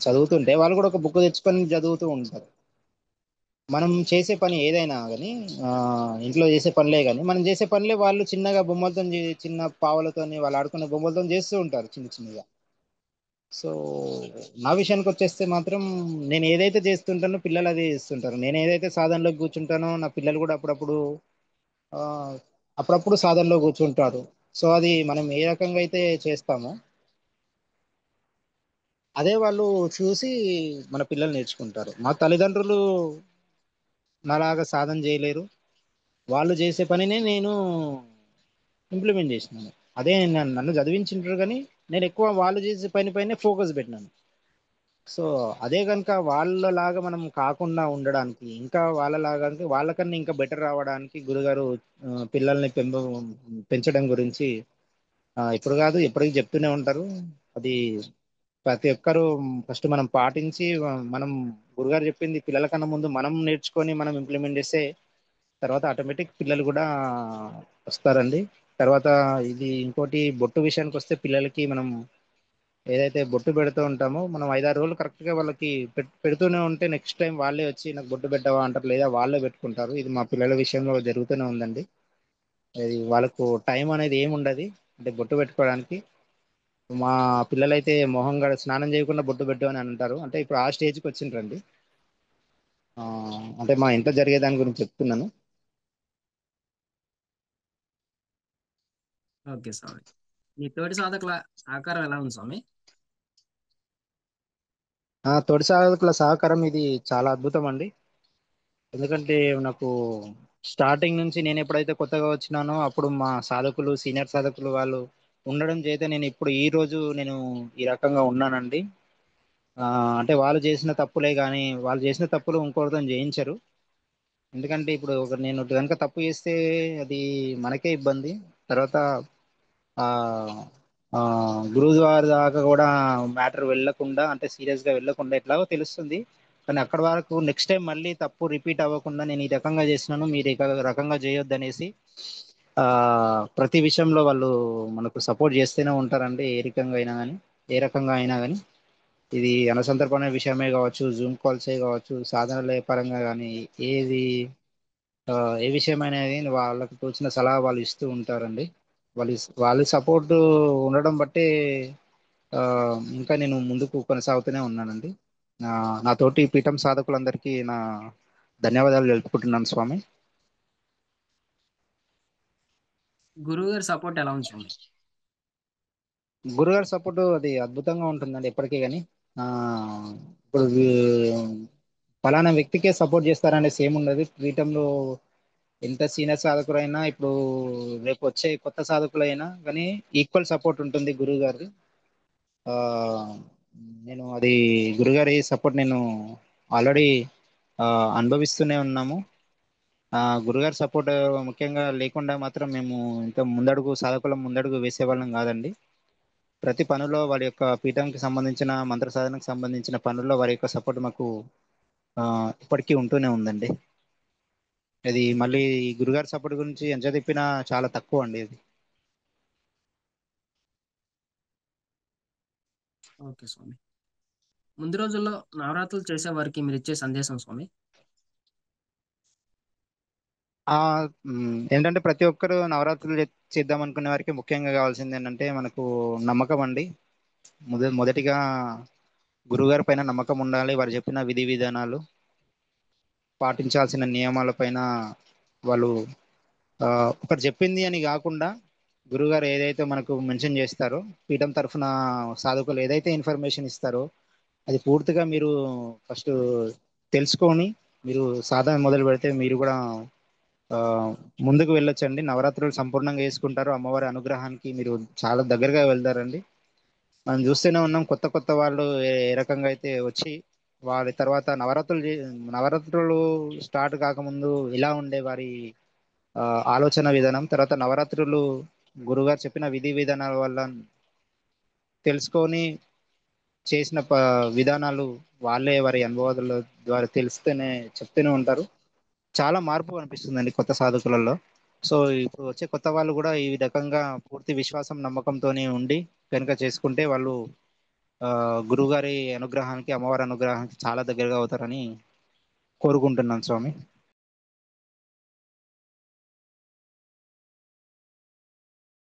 చదువుతుంటే వాళ్ళు కూడా ఒక బుక్ తెచ్చుకొని చదువుతూ ఉంటారు. మనం చేసే పని ఏదైనా కానీ ఇంట్లో చేసే పనులే కానీ మనం చేసే పనులే వాళ్ళు చిన్నగా బొమ్మలతో చిన్న పావులతోని వాళ్ళు ఆడుకునే బొమ్మలతో చేస్తూ ఉంటారు చిన్న చిన్నగా. సో నా విషయానికి వచ్చేస్తే మాత్రం నేను ఏదైతే చేస్తుంటానో పిల్లలు అదే చేస్తుంటారు. నేను ఏదైతే సాధనలోకి కూర్చుంటానో నా పిల్లలు కూడా ఆ, అప్పుడప్పుడు సాధనలో కూర్చుంటారు. సో అది మనం ఏ రకంగా అయితే చేస్తామో అదే వాళ్ళు చూసి మన పిల్లలు నేర్చుకుంటారు. మా తల్లిదండ్రులు నాలాగా సాధన చేయలేరు. వాళ్ళు చేసే పనినే నేను ఇంప్లిమెంట్ చేసినాను. అదే నన్ను చదివించుంటారు కానీ నేను ఎక్కువ వాళ్ళు చేసే పని పైనే ఫోకస్ పెట్టినాను. సో అదే కనుక వాళ్ళలాగా మనం కాకుండా ఉండడానికి, ఇంకా వాళ్ళలాగా అంటే వాళ్ళకన్నా ఇంకా బెటర్ రావడానికి గురుగారు పిల్లల్ని పెంచడం గురించి ఇప్పుడు కాదు ఎప్పటికీ చెప్తూనే ఉంటారు. అది ప్రతి ఒక్కరూ ఫస్ట్ మనం పాటించి మనం గురుగారు చెప్పింది పిల్లల కన్నా ముందు మనం నేర్చుకొని మనం ఇంప్లిమెంట్ చేస్తే తర్వాత ఆటోమేటిక్ పిల్లలు కూడా వస్తారండి. తర్వాత ఇది ఇంకోటి బొట్టు విషయానికి వస్తే పిల్లలకి మనం ఏదైతే బొట్టు పెడుతూ ఉంటామో మనం 5-6 రోజులు కరెక్ట్గా వాళ్ళకి పెడుతూనే ఉంటే నెక్స్ట్ టైం వాళ్ళే వచ్చి నాకు బొట్టు పెట్టవా అంటారు, లేదా వాళ్ళే పెట్టుకుంటారు. ఇది మా పిల్లల విషయంలో జరుగుతూనే ఉందండి. అది వాళ్ళకు టైం అనేది ఏమి ఉండదు అంటే బొట్టు పెట్టుకోవడానికి. మా పిల్లలైతే మొహం గడ స్నానం చేయకుండా బొట్టు పెట్టు అని అంటారు. అంటే ఇప్పుడు ఆ స్టేజ్కి వచ్చిండ్రండి. ఆ, అంటే మా ఇంట్లో జరిగే దాని గురించి చెప్తున్నాను. ఓకే స్వామి. మీ తోటి సాధకుల సహకారం ఎలా ఉంది స్వామి? తోటి సాధకుల సహకారం ఇది చాలా అద్భుతం అండి. ఎందుకంటే నాకు స్టార్టింగ్ నుంచి నేను ఎప్పుడైతే కొత్తగా వచ్చినానో అప్పుడు మా సాధకులు సీనియర్ సాధకులు వాళ్ళు ఉండడం చేత నేను ఇప్పుడు ఈ రోజు నేను ఈ రకంగా ఉన్నానండి. ఆ, అంటే వాళ్ళు చేసిన తప్పులే కానీ వాళ్ళు చేసిన తప్పులు ఇంకొకరితో చేయించరు. ఎందుకంటే ఇప్పుడు ఒక నేను కనుక తప్పు చేస్తే అది మనకే ఇబ్బంది. తర్వాత ఆ ఆ గురువు గారి దాకా కూడా మ్యాటర్ వెళ్ళకుండా, అంటే సీరియస్ గా వెళ్ళకుండా ఎట్లాగో తెలుస్తుంది. కానీ అక్కడ వరకు నెక్స్ట్ టైం మళ్ళీ తప్పు రిపీట్ అవ్వకుండా నేను ఈ రకంగా చేసినాను, మీరు ఈ రకంగా చేయొద్దు అనేసి ఆ ప్రతి విషయంలో వాళ్ళు మనకు సపోర్ట్ చేస్తూనే ఉంటారండి. ఏ రకంగా అయినా కానీ ఇది అనుసంతర్పణ విషయమే కావచ్చు, జూమ్ కాల్సే కావచ్చు, సాధనల పరంగా కానీ ఏది ఆ, ఏ విషయమైనా కానీ వాళ్ళకు తోచిన సలహా వాళ్ళు ఇస్తూ ఉంటారండి. వాళ్ళ సపోర్ట్ ఉండడం బట్టే ఆ, ఇంకా నేను ముందుకు కొనసాగుతూనే ఉన్నానండి. ఆ, నా తోటి పీఠం సాధకులందరికీ నా ధన్యవాదాలు తెలుపుకుంటున్నాను స్వామి. గురువు గారి సపోర్ట్ ఎలా ఉంది స్వామి? గురుగారి సపోర్ట్ అది అద్భుతంగా ఉంటుందండి ఎప్పటికీ కానీ. ఆ, ఇప్పుడు ఫలానా వ్యక్తికే సపోర్ట్ చేస్తారనేసి ఏముండదు. పీఠంలో ఎంత సీనియర్ సాధకులైనా ఇప్పుడు రేపు వచ్చే కొత్త సాధకులైనా కానీ ఈక్వల్ సపోర్ట్ ఉంటుంది గురువు గారి. ఆ, నేను అది గురుగారి సపోర్ట్ నేను ఆల్రెడీ అనుభవిస్తూనే ఉన్నాము. గురుగారి సపోర్ట్ ముఖ్యంగా లేకుండా మాత్రం మేము ఇంత ముందడుగు సాధకులం ముందడుగు వేసేవాళ్ళం కాదండి. ప్రతి పనిలో వారి యొక్క పీఠంకి సంబంధించిన మంత్ర సాధనకు సంబంధించిన పనుల్లో వారి యొక్క సపోర్ట్ మాకు ఆ, ఇప్పటికీ ఉంటూనే ఉందండి. అది మళ్ళీ ఈ గురుగారి సపోర్ట్ గురించి ఎంత చెప్పినా చాలా తక్కువ అండి ఇది. ఓకే స్వామి. ముందు రోజుల్లో నవరాత్రులు చేసే వారికి మీరు ఇచ్చే సందేశం స్వామి? ఆ ఏంటంటే ప్రతి ఒక్కరు నవరాత్రులు చేద్దాం అనుకునే వారికి ముఖ్యంగా కావాల్సింది ఏంటంటే మనకు నమ్మకం అండి. మొదటిగా గురుగారి పైన నమ్మకం ఉండాలి. వారు చెప్పిన విధి విధానాలు పాటించాల్సిన నియమాలపైన వాళ్ళు ఆ, ఒకరు చెప్పింది అని కాకుండా గురుగారు ఏదైతే మనకు మెన్షన్ చేస్తారో, పీఠం తరఫున సాధకులు ఏదైతే ఇన్ఫర్మేషన్ ఇస్తారో అది పూర్తిగా మీరు ఫస్ట్ తెలుసుకొని మీరు సాధన మొదలు పెడితే మీరు కూడా ఆ, ముందుకు వెళ్ళొచ్చండి. నవరాత్రులు సంపూర్ణంగా చేసుకుంటారు. అమ్మవారి అనుగ్రహానికి మీరు చాలా దగ్గరగా వెళ్తారండి. మనం చూస్తూనే ఉన్నాం కొత్త కొత్త వాళ్ళు ఏ రకంగా అయితే వచ్చి వారి తర్వాత నవరాత్రులు స్టార్ట్ కాకముందు ఇలా ఉండే వారి ఆ, ఆలోచన విధానం, తర్వాత నవరాత్రులు గురుగారు చెప్పిన విధి విధానాల వల్ల తెలుసుకొని చేసిన విధానాలు వాళ్ళే వారి అనుభవాల ద్వారా తెలుస్తూనే చెప్తూనే ఉంటారు. చాలా మార్పు అనిపిస్తుందండి కొత్త సాధకులలో. సో ఇప్పుడు వచ్చే కొత్త వాళ్ళు కూడా ఈ రకంగా పూర్తి విశ్వాసం నమ్మకంతోనే ఉండి కనుక చేసుకుంటే వాళ్ళు ఆ, గురువుగారి అనుగ్రహానికి, అమ్మవారి అనుగ్రహానికి చాలా దగ్గరగా అవుతారని కోరుకుంటున్నాను స్వామి.